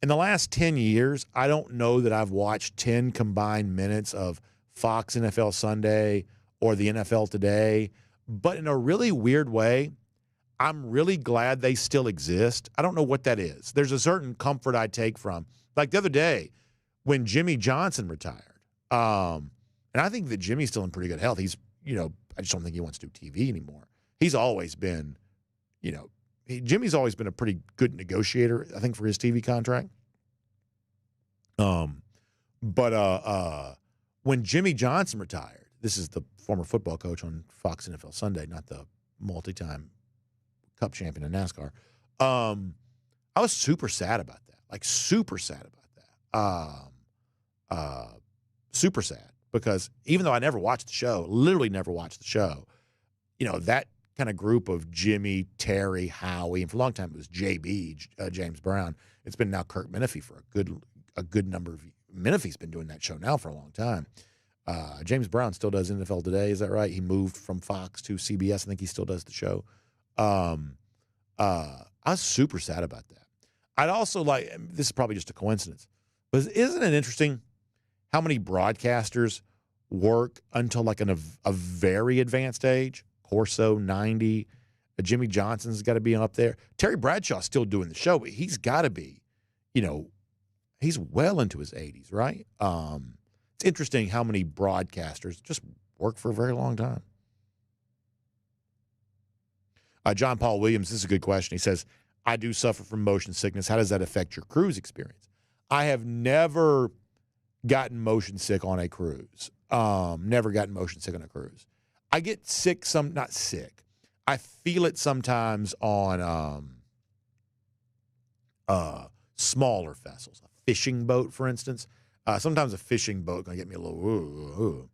in the last 10 years, I don't know that I've watched 10 combined minutes of Fox NFL Sunday or the NFL Today, but in a really weird way, I'm really glad they still exist. I don't know what that is. There's a certain comfort I take from, like the other day when Jimmy Johnson retired. And I think that Jimmy's still in pretty good health. He's, I just don't think he wants to do TV anymore. He's always been, Jimmy's always been a pretty good negotiator, I think, for his TV contract. But when Jimmy Johnson retired, this is the former football coach on Fox NFL Sunday, not the multi-time Cup champion in NASCAR. I was super sad about that. Like, super sad about that. Super sad because even though I never watched the show, literally never watched the show, that kind of group of Jimmy, Terry, Howie, and for a long time it was JB, James Brown. It's been now Kirk Menefee for a good number of Menefee's been doing that show now for a long time. James Brown still does NFL Today, is that right? He moved from Fox to CBS. I think he still does the show. I was super sad about that. I'd also like, this is probably just a coincidence, but isn't it interesting how many broadcasters work until like a very advanced age? Corso, 90. Jimmy Johnson's got to be up there. Terry Bradshaw's still doing the show, but he's got to be, he's well into his 80s, right? It's interesting how many broadcasters just work for a very long time. John Paul Williams, this is a good question. He says, I do suffer from motion sickness. How does that affect your cruise experience? I have never gotten motion sick on a cruise. Never gotten motion sick on a cruise. I get sick not sick. I feel it sometimes on smaller vessels. A fishing boat, for instance. Sometimes a fishing boat can get me a little,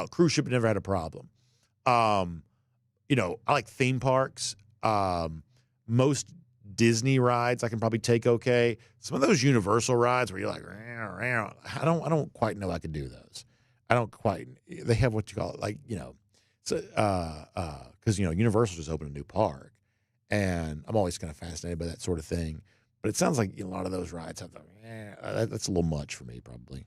cruise ship never had a problem. I like theme parks. Most Disney rides I can probably take okay. Some of those Universal rides where you're like, I don't quite know I could do those. They have what you call it, because Universal just opened a new park, and I'm always kind of fascinated by that sort of thing. But it sounds like a lot of those rides have that's a little much for me, probably.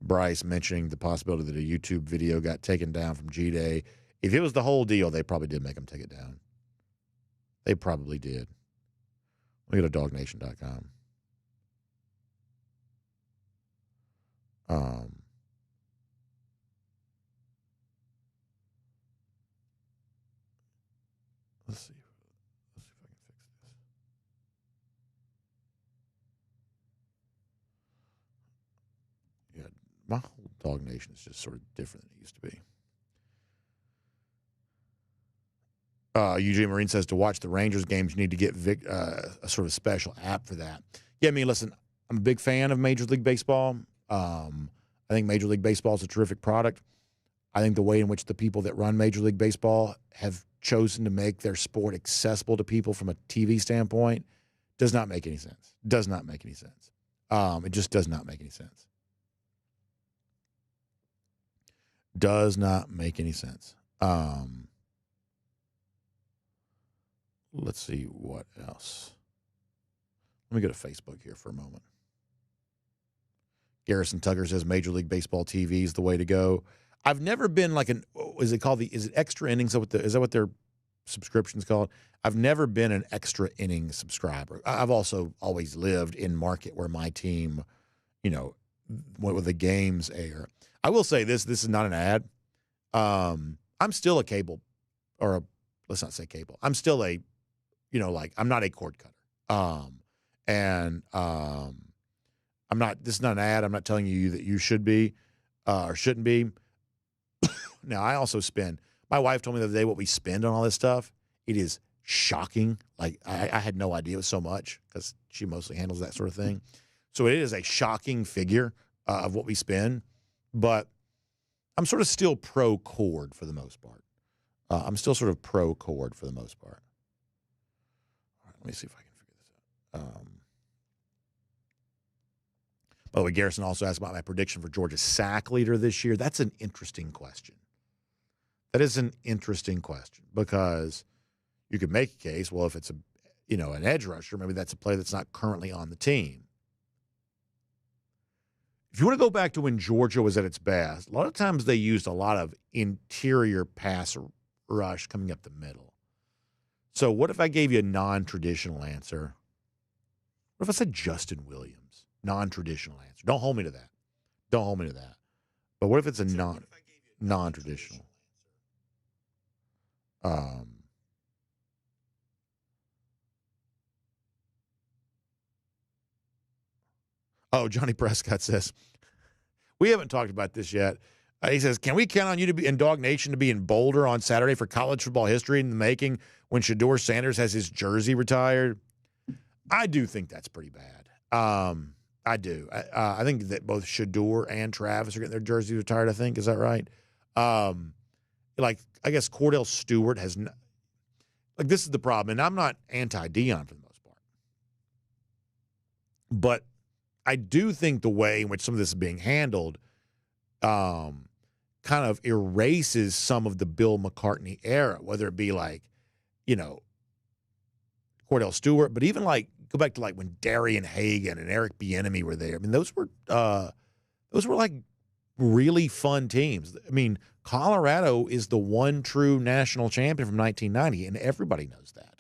Bryce mentioning the possibility that a YouTube video got taken down from GameDay. If it was the whole deal, they probably did make them take it down. They probably did. Let me go to DawgNation.com. Let's see if I can fix this. Yeah, my whole DawgNation is just sort of different than it used to be. UGA Marine says to watch the Rangers games, you need to get a sort of special app for that. Yeah, I mean, listen, I'm a big fan of Major League Baseball. I think Major League Baseball is a terrific product. I think the way in which the people that run Major League Baseball have chosen to make their sport accessible to people from a TV standpoint does not make any sense. Does not make any sense. It just does not make any sense. Does not make any sense. Let's see what else. Let me go to Facebook here for a moment. Garrison Tucker says Major League Baseball TV is the way to go. I've never been like is it extra innings? Is that what their subscription's called? I've never been an extra inning subscriber. I've also always lived in market where my team, went with the games air. I will say this is not an ad. I'm still a cable, let's not say cable. I'm still I'm not a cord cutter. This is not an ad. I'm not telling you that you should be or shouldn't be. Now, I also my wife told me the other day what we spend on all this stuff. It is shocking. Like, I had no idea it was so much because she mostly handles that sort of thing. So it is a shocking figure of what we spend. But I'm sort of still pro-cord for the most part. I'm still sort of pro-cord for the most part. All right, let me see if I can figure this out. By the way, Garrison also asked about my prediction for Georgia's sack leader this year. That's an interesting question. That is an interesting question because you could make a case, well, if it's an edge rusher, maybe that's a player that's not currently on the team. If you want to go back to when Georgia was at its best, a lot of times they used a lot of interior pass rush coming up the middle. So what if I gave you a non-traditional answer? What if I said Justin Williams? Non-traditional answer. Don't hold me to that. But what if it's a non-traditional? Johnny Prescott says, we haven't talked about this yet. He says, can we count on you to be in DawgNation to be in Boulder on Saturday for college football history in the making when Shedeur Sanders has his jersey retired? I do think that's pretty bad. I do. I think that both Shedeur and Travis are getting their jerseys retired, I think. Is that right? I guess Cordell Stewart has not. Like, this is the problem. And I'm not anti-Deion for the most part. But I do think the way in which some of this is being handled kind of erases some of the Bill McCartney era, whether it be Cordell Stewart, but even go back to when Darian Hagan and Eric Bieniemy were there. I mean, those were really fun teams. I mean, Colorado is the one true national champion from 1990, and everybody knows that.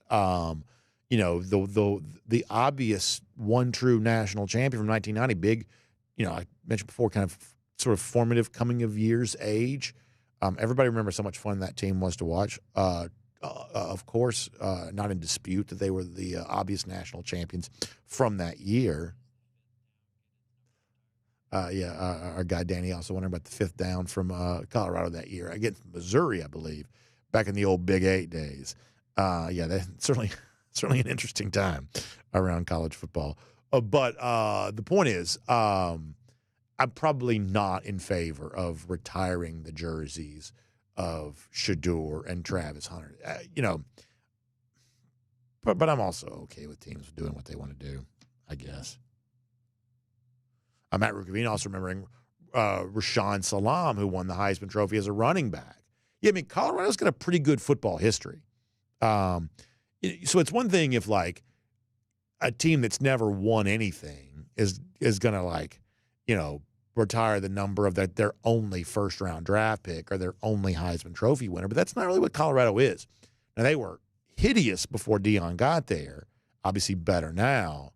The obvious one true national champion from 1990, big, I mentioned before, kind of sort of formative coming of years age. Everybody remembers how much fun that team was to watch. Of course, not in dispute that they were the obvious national champions from that year. Our guy Danny also wondering about the fifth down from Colorado that year against Missouri, I believe, back in the old Big 8 days. That's certainly an interesting time around college football. But the point is, I'm probably not in favor of retiring the jerseys of Shedeur and Travis Hunter. But I'm also okay with teams doing what they want to do, I guess. Matt Rukavine also remembering Rashawn Salam, who won the Heisman Trophy as a running back. Yeah, I mean, Colorado's got a pretty good football history. So it's one thing if, a team that's never won anything is going to, retire the number of their only first-round draft pick or their only Heisman Trophy winner. But that's not really what Colorado is. Now, they were hideous before Deion got there, obviously better now.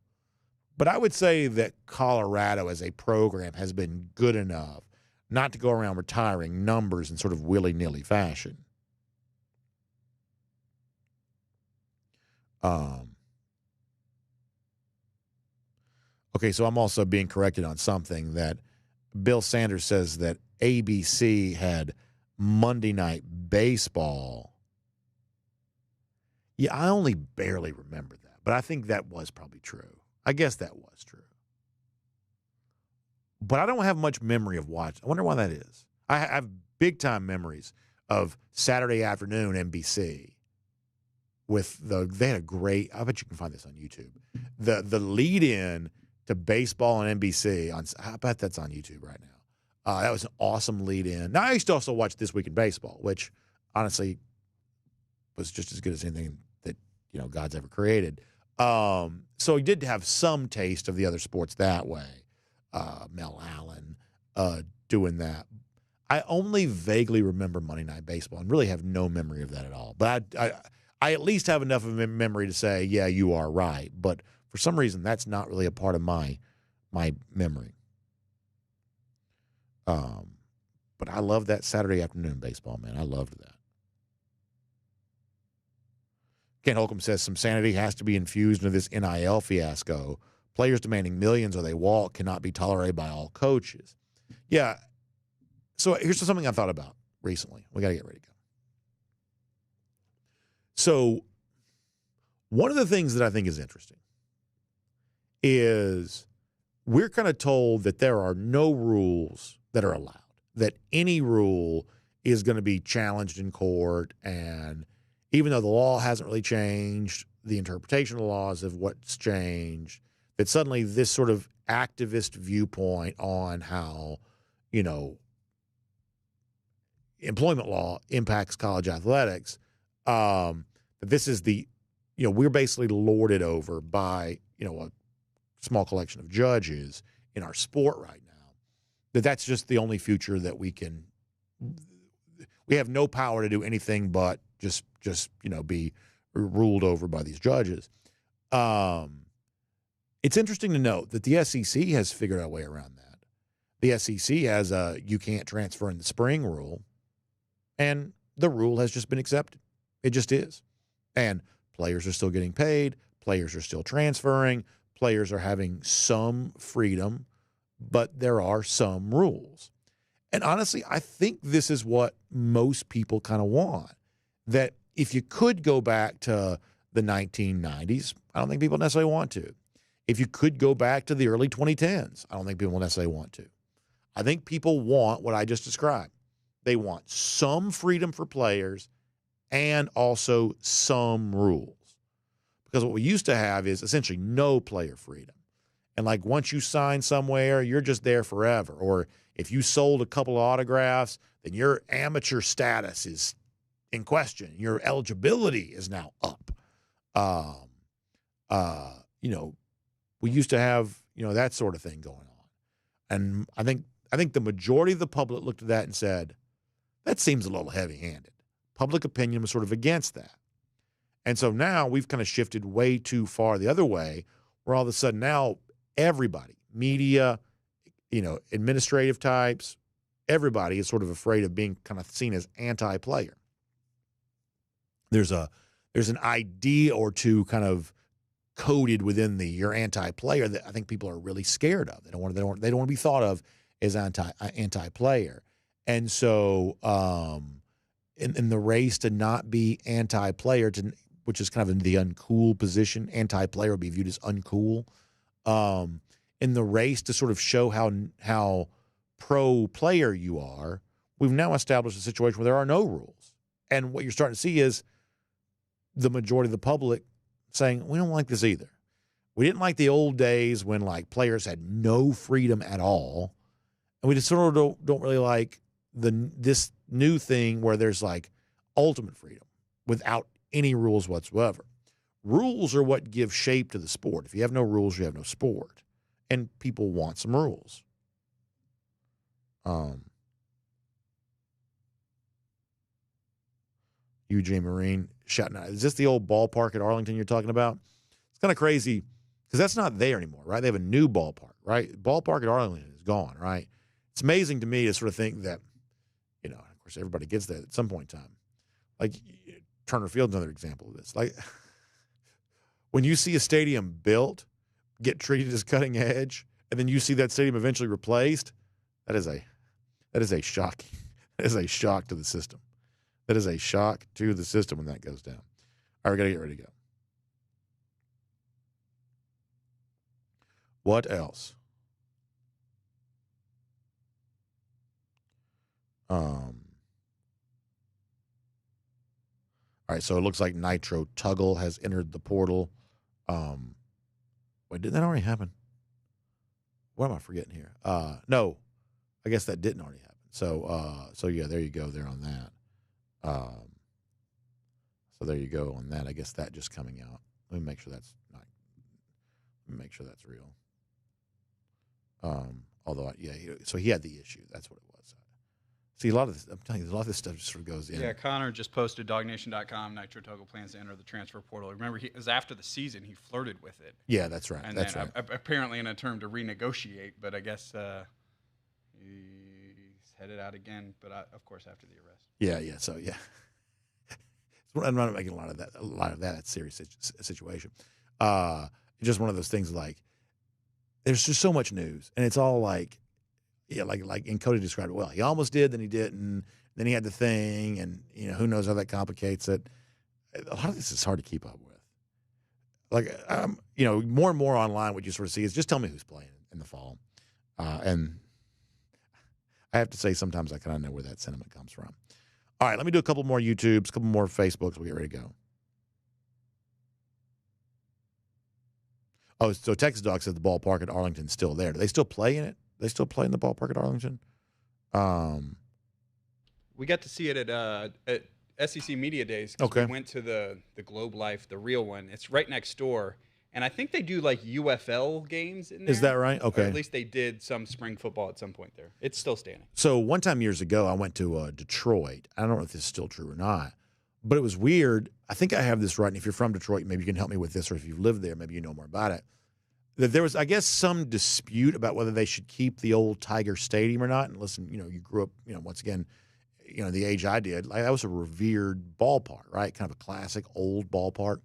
But I would say that Colorado as a program has been good enough not to go around retiring numbers in sort of willy-nilly fashion. Okay, so I'm also being corrected on something that Bill Sanders says that ABC had Monday Night Baseball. Yeah, I only barely remember that, but I think that was probably true. I guess that was true. but I don't have much memory of watching. I wonder why that is. I have big-time memories of Saturday afternoon NBC with they had a great, I bet you can find this on YouTube, the lead-in to baseball on NBC. I bet that's on YouTube right now. That was an awesome lead-in. Now, I used to also watch This Week in Baseball, which honestly was just as good as anything that God's ever created. So he did have some taste of the other sports that way. Mel Allen doing that. I only vaguely remember Monday Night Baseball and really have no memory of that at all. But I at least have enough of a memory to say, yeah, you are right. But for some reason, that's not really a part of my memory. But I love that Saturday afternoon baseball, man. I loved that. Ken Holcomb says some sanity has to be infused into this NIL fiasco. Players demanding millions or they walk cannot be tolerated by all coaches. Yeah. So here's something I thought about recently. We got to get ready to go. So one of the things that I think is interesting is we're kind of told that there are no rules that are allowed, that any rule is going to be challenged in court, and even though the law hasn't really changed, the interpretation of the laws of what's changed, that suddenly this sort of activist viewpoint on how, employment law impacts college athletics, that this is we're basically lorded over by, a small collection of judges in our sport right now, that's just the only future that we have no power to do anything but just be ruled over by these judges. It's interesting to note that the SEC has figured out a way around that. The SEC has a you can't transfer in the spring rule, and the rule has just been accepted. It just is. And players are still getting paid. Players are still transferring. Players are having some freedom, but there are some rules. And honestly, I think this is what most people kind of want. That if you could go back to the 1990s, I don't think people necessarily want to. If you could go back to the early 2010s, I don't think people necessarily want to. I think people want what I just described. They want some freedom for players and also some rules. Because what we used to have is essentially no player freedom. And like once you sign somewhere, you're just there forever. Or if you sold a couple of autographs, then your amateur status is in question. Your eligibility is now up. We used to have, that sort of thing going on. And I think the majority of the public looked at that and said, that seems a little heavy-handed. Public opinion was sort of against that. And so now we've kind of shifted way too far the other way, where all of a sudden now everybody, media, administrative types, everybody is sort of afraid of being kind of seen as anti-player. There's an idea or two kind of coded within you're anti-player that I think people are really scared of. They don't want to be thought of as anti-player. And so in the race to not be anti-player, which is kind of in the uncool position, anti-player would be viewed as uncool. In the race to sort of show how pro-player you are, we've now established a situation where there are no rules. And what you're starting to see is the majority of the public saying, we don't like this either. We didn't like the old days when players had no freedom at all. And we just sort of don't really like this new thing where there's ultimate freedom without any rules whatsoever. Rules are what give shape to the sport. If you have no rules, you have no sport. And people want some rules. UGA Marine shouting out, is this the old ballpark at Arlington you're talking about? It's kind of crazy because that's not there anymore, right? They have a new ballpark, right? Ballpark at Arlington is gone, right? It's amazing to me to sort of think that, of course, everybody gets that at some point in time. Turner Field's another example of this. When you see a stadium built, get treated as cutting edge, and then you see that stadium eventually replaced, that is a shock. That is a shock to the system. That is a shock to the system when that goes down. All right, we got to get ready to go. What else? All right, so it looks like Nitro Tuggle has entered the portal. Wait, didn't that already happen? What am I forgetting here? No, I guess that didn't already happen. So yeah, there you go there on that. So there you go on that. I guess that just coming out. Let me make sure that's not. Let me make sure that's real. Although, so he had the issue. That's what it was. See, a lot of this, I'm telling you, a lot of this stuff just sort of goes in. Yeah, Connor just posted DawgNation.com. Nitro Tuggle plans to enter the transfer portal. Remember, it was after the season he flirted with it. Yeah, that's right. And that's then right. Apparently in a term to renegotiate, but I guess he's headed out again. But of course after the arrest. Yeah. So yeah, I'm not making a lot of that. That's a serious situation. Just one of those things like there's just so much news, and it's all like. Yeah, like and Cody described it well. He almost did, then he didn't. Then he had the thing, and who knows how that complicates it. A lot of this is hard to keep up with. Like, more and more online, what you sort of see is just tell me who's playing in the fall. And I have to say, sometimes I kind of know where that sentiment comes from. All right, let me do a couple more YouTubes, a couple more Facebooks. We'll get ready to go. Oh, so Texas Dog said the ballpark at Arlington's still there. Do they still play in it? They still play in the ballpark at Arlington? We got to see it at SEC Media Days. Okay. We went to the Globe Life, the real one. It's right next door. And I think they do like UFL games in there. Is that right? Okay. Or at least they did some spring football at some point there. It's still standing. So one time years ago, I went to Detroit. I don't know if this is still true or not, but it was weird. I think I have this right. And if you're from Detroit, maybe you can help me with this, or if you've lived there, maybe you know more about it. That there was, I guess, some dispute about whether they should keep the old Tiger Stadium or not. And listen, you grew up, once again, the age I did, like that was a revered ballpark, right? Kind of a classic old ballpark.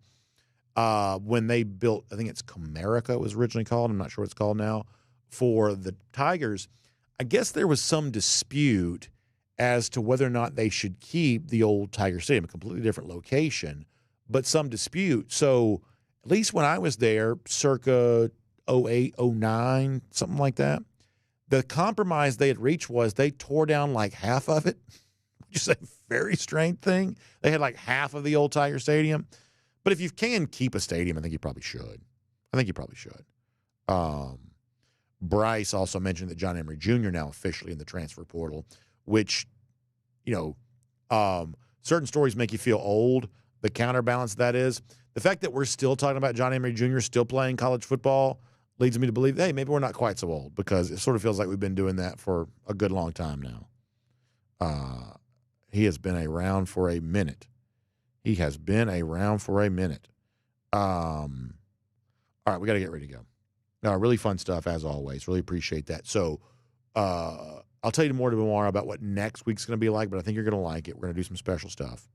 When they built, I think it's Comerica it was originally called. I'm not sure what it's called now. For the Tigers, I guess there was some dispute as to whether or not they should keep the old Tiger Stadium, a completely different location, but some dispute. So at least when I was there, circa 08, 09, something like that, the compromise they had reached was they tore down like half of it, which is a very strange thing. They had like half of the old Tiger Stadium. But if you can keep a stadium, I think you probably should. Bryce also mentioned that John Emery Jr. now officially in the transfer portal, which, certain stories make you feel old. The counterbalance to that is the fact that we're still talking about John Emery Jr. still playing college football leads me to believe, hey, maybe we're not quite so old, because it sort of feels like we've been doing that for a good long time now. He has been around for a minute. All right, we got to get ready to go. Really fun stuff, as always. Really appreciate that. So I'll tell you more tomorrow about what next week's going to be like, but I think you're going to like it. We're going to do some special stuff.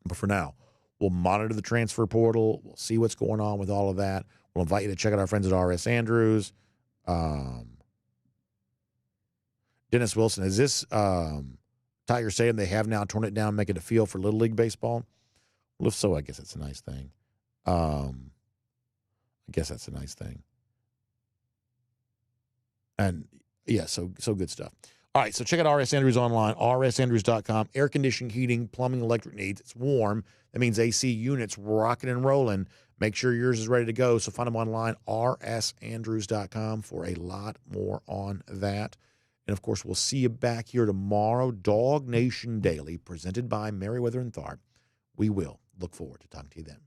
But for now, we'll monitor the transfer portal. We'll see what's going on with all of that. We'll invite you to check out our friends at R.S. Andrews. Dennis Wilson, is this Tiger Stadium they have now torn it down, make it a field for Little League Baseball? Well, if so, I guess it's a nice thing. And, yeah, so good stuff. All right, so check out R.S. Andrews online, rsandrews.com. Air conditioning, heating, plumbing, electric needs. It's warm. That means AC units rocking and rolling. Make sure yours is ready to go. So find them online, rsandrews.com, for a lot more on that. And, of course, we'll see you back here tomorrow. DawgNation Daily, presented by Meriwether and Tharp. We will look forward to talking to you then.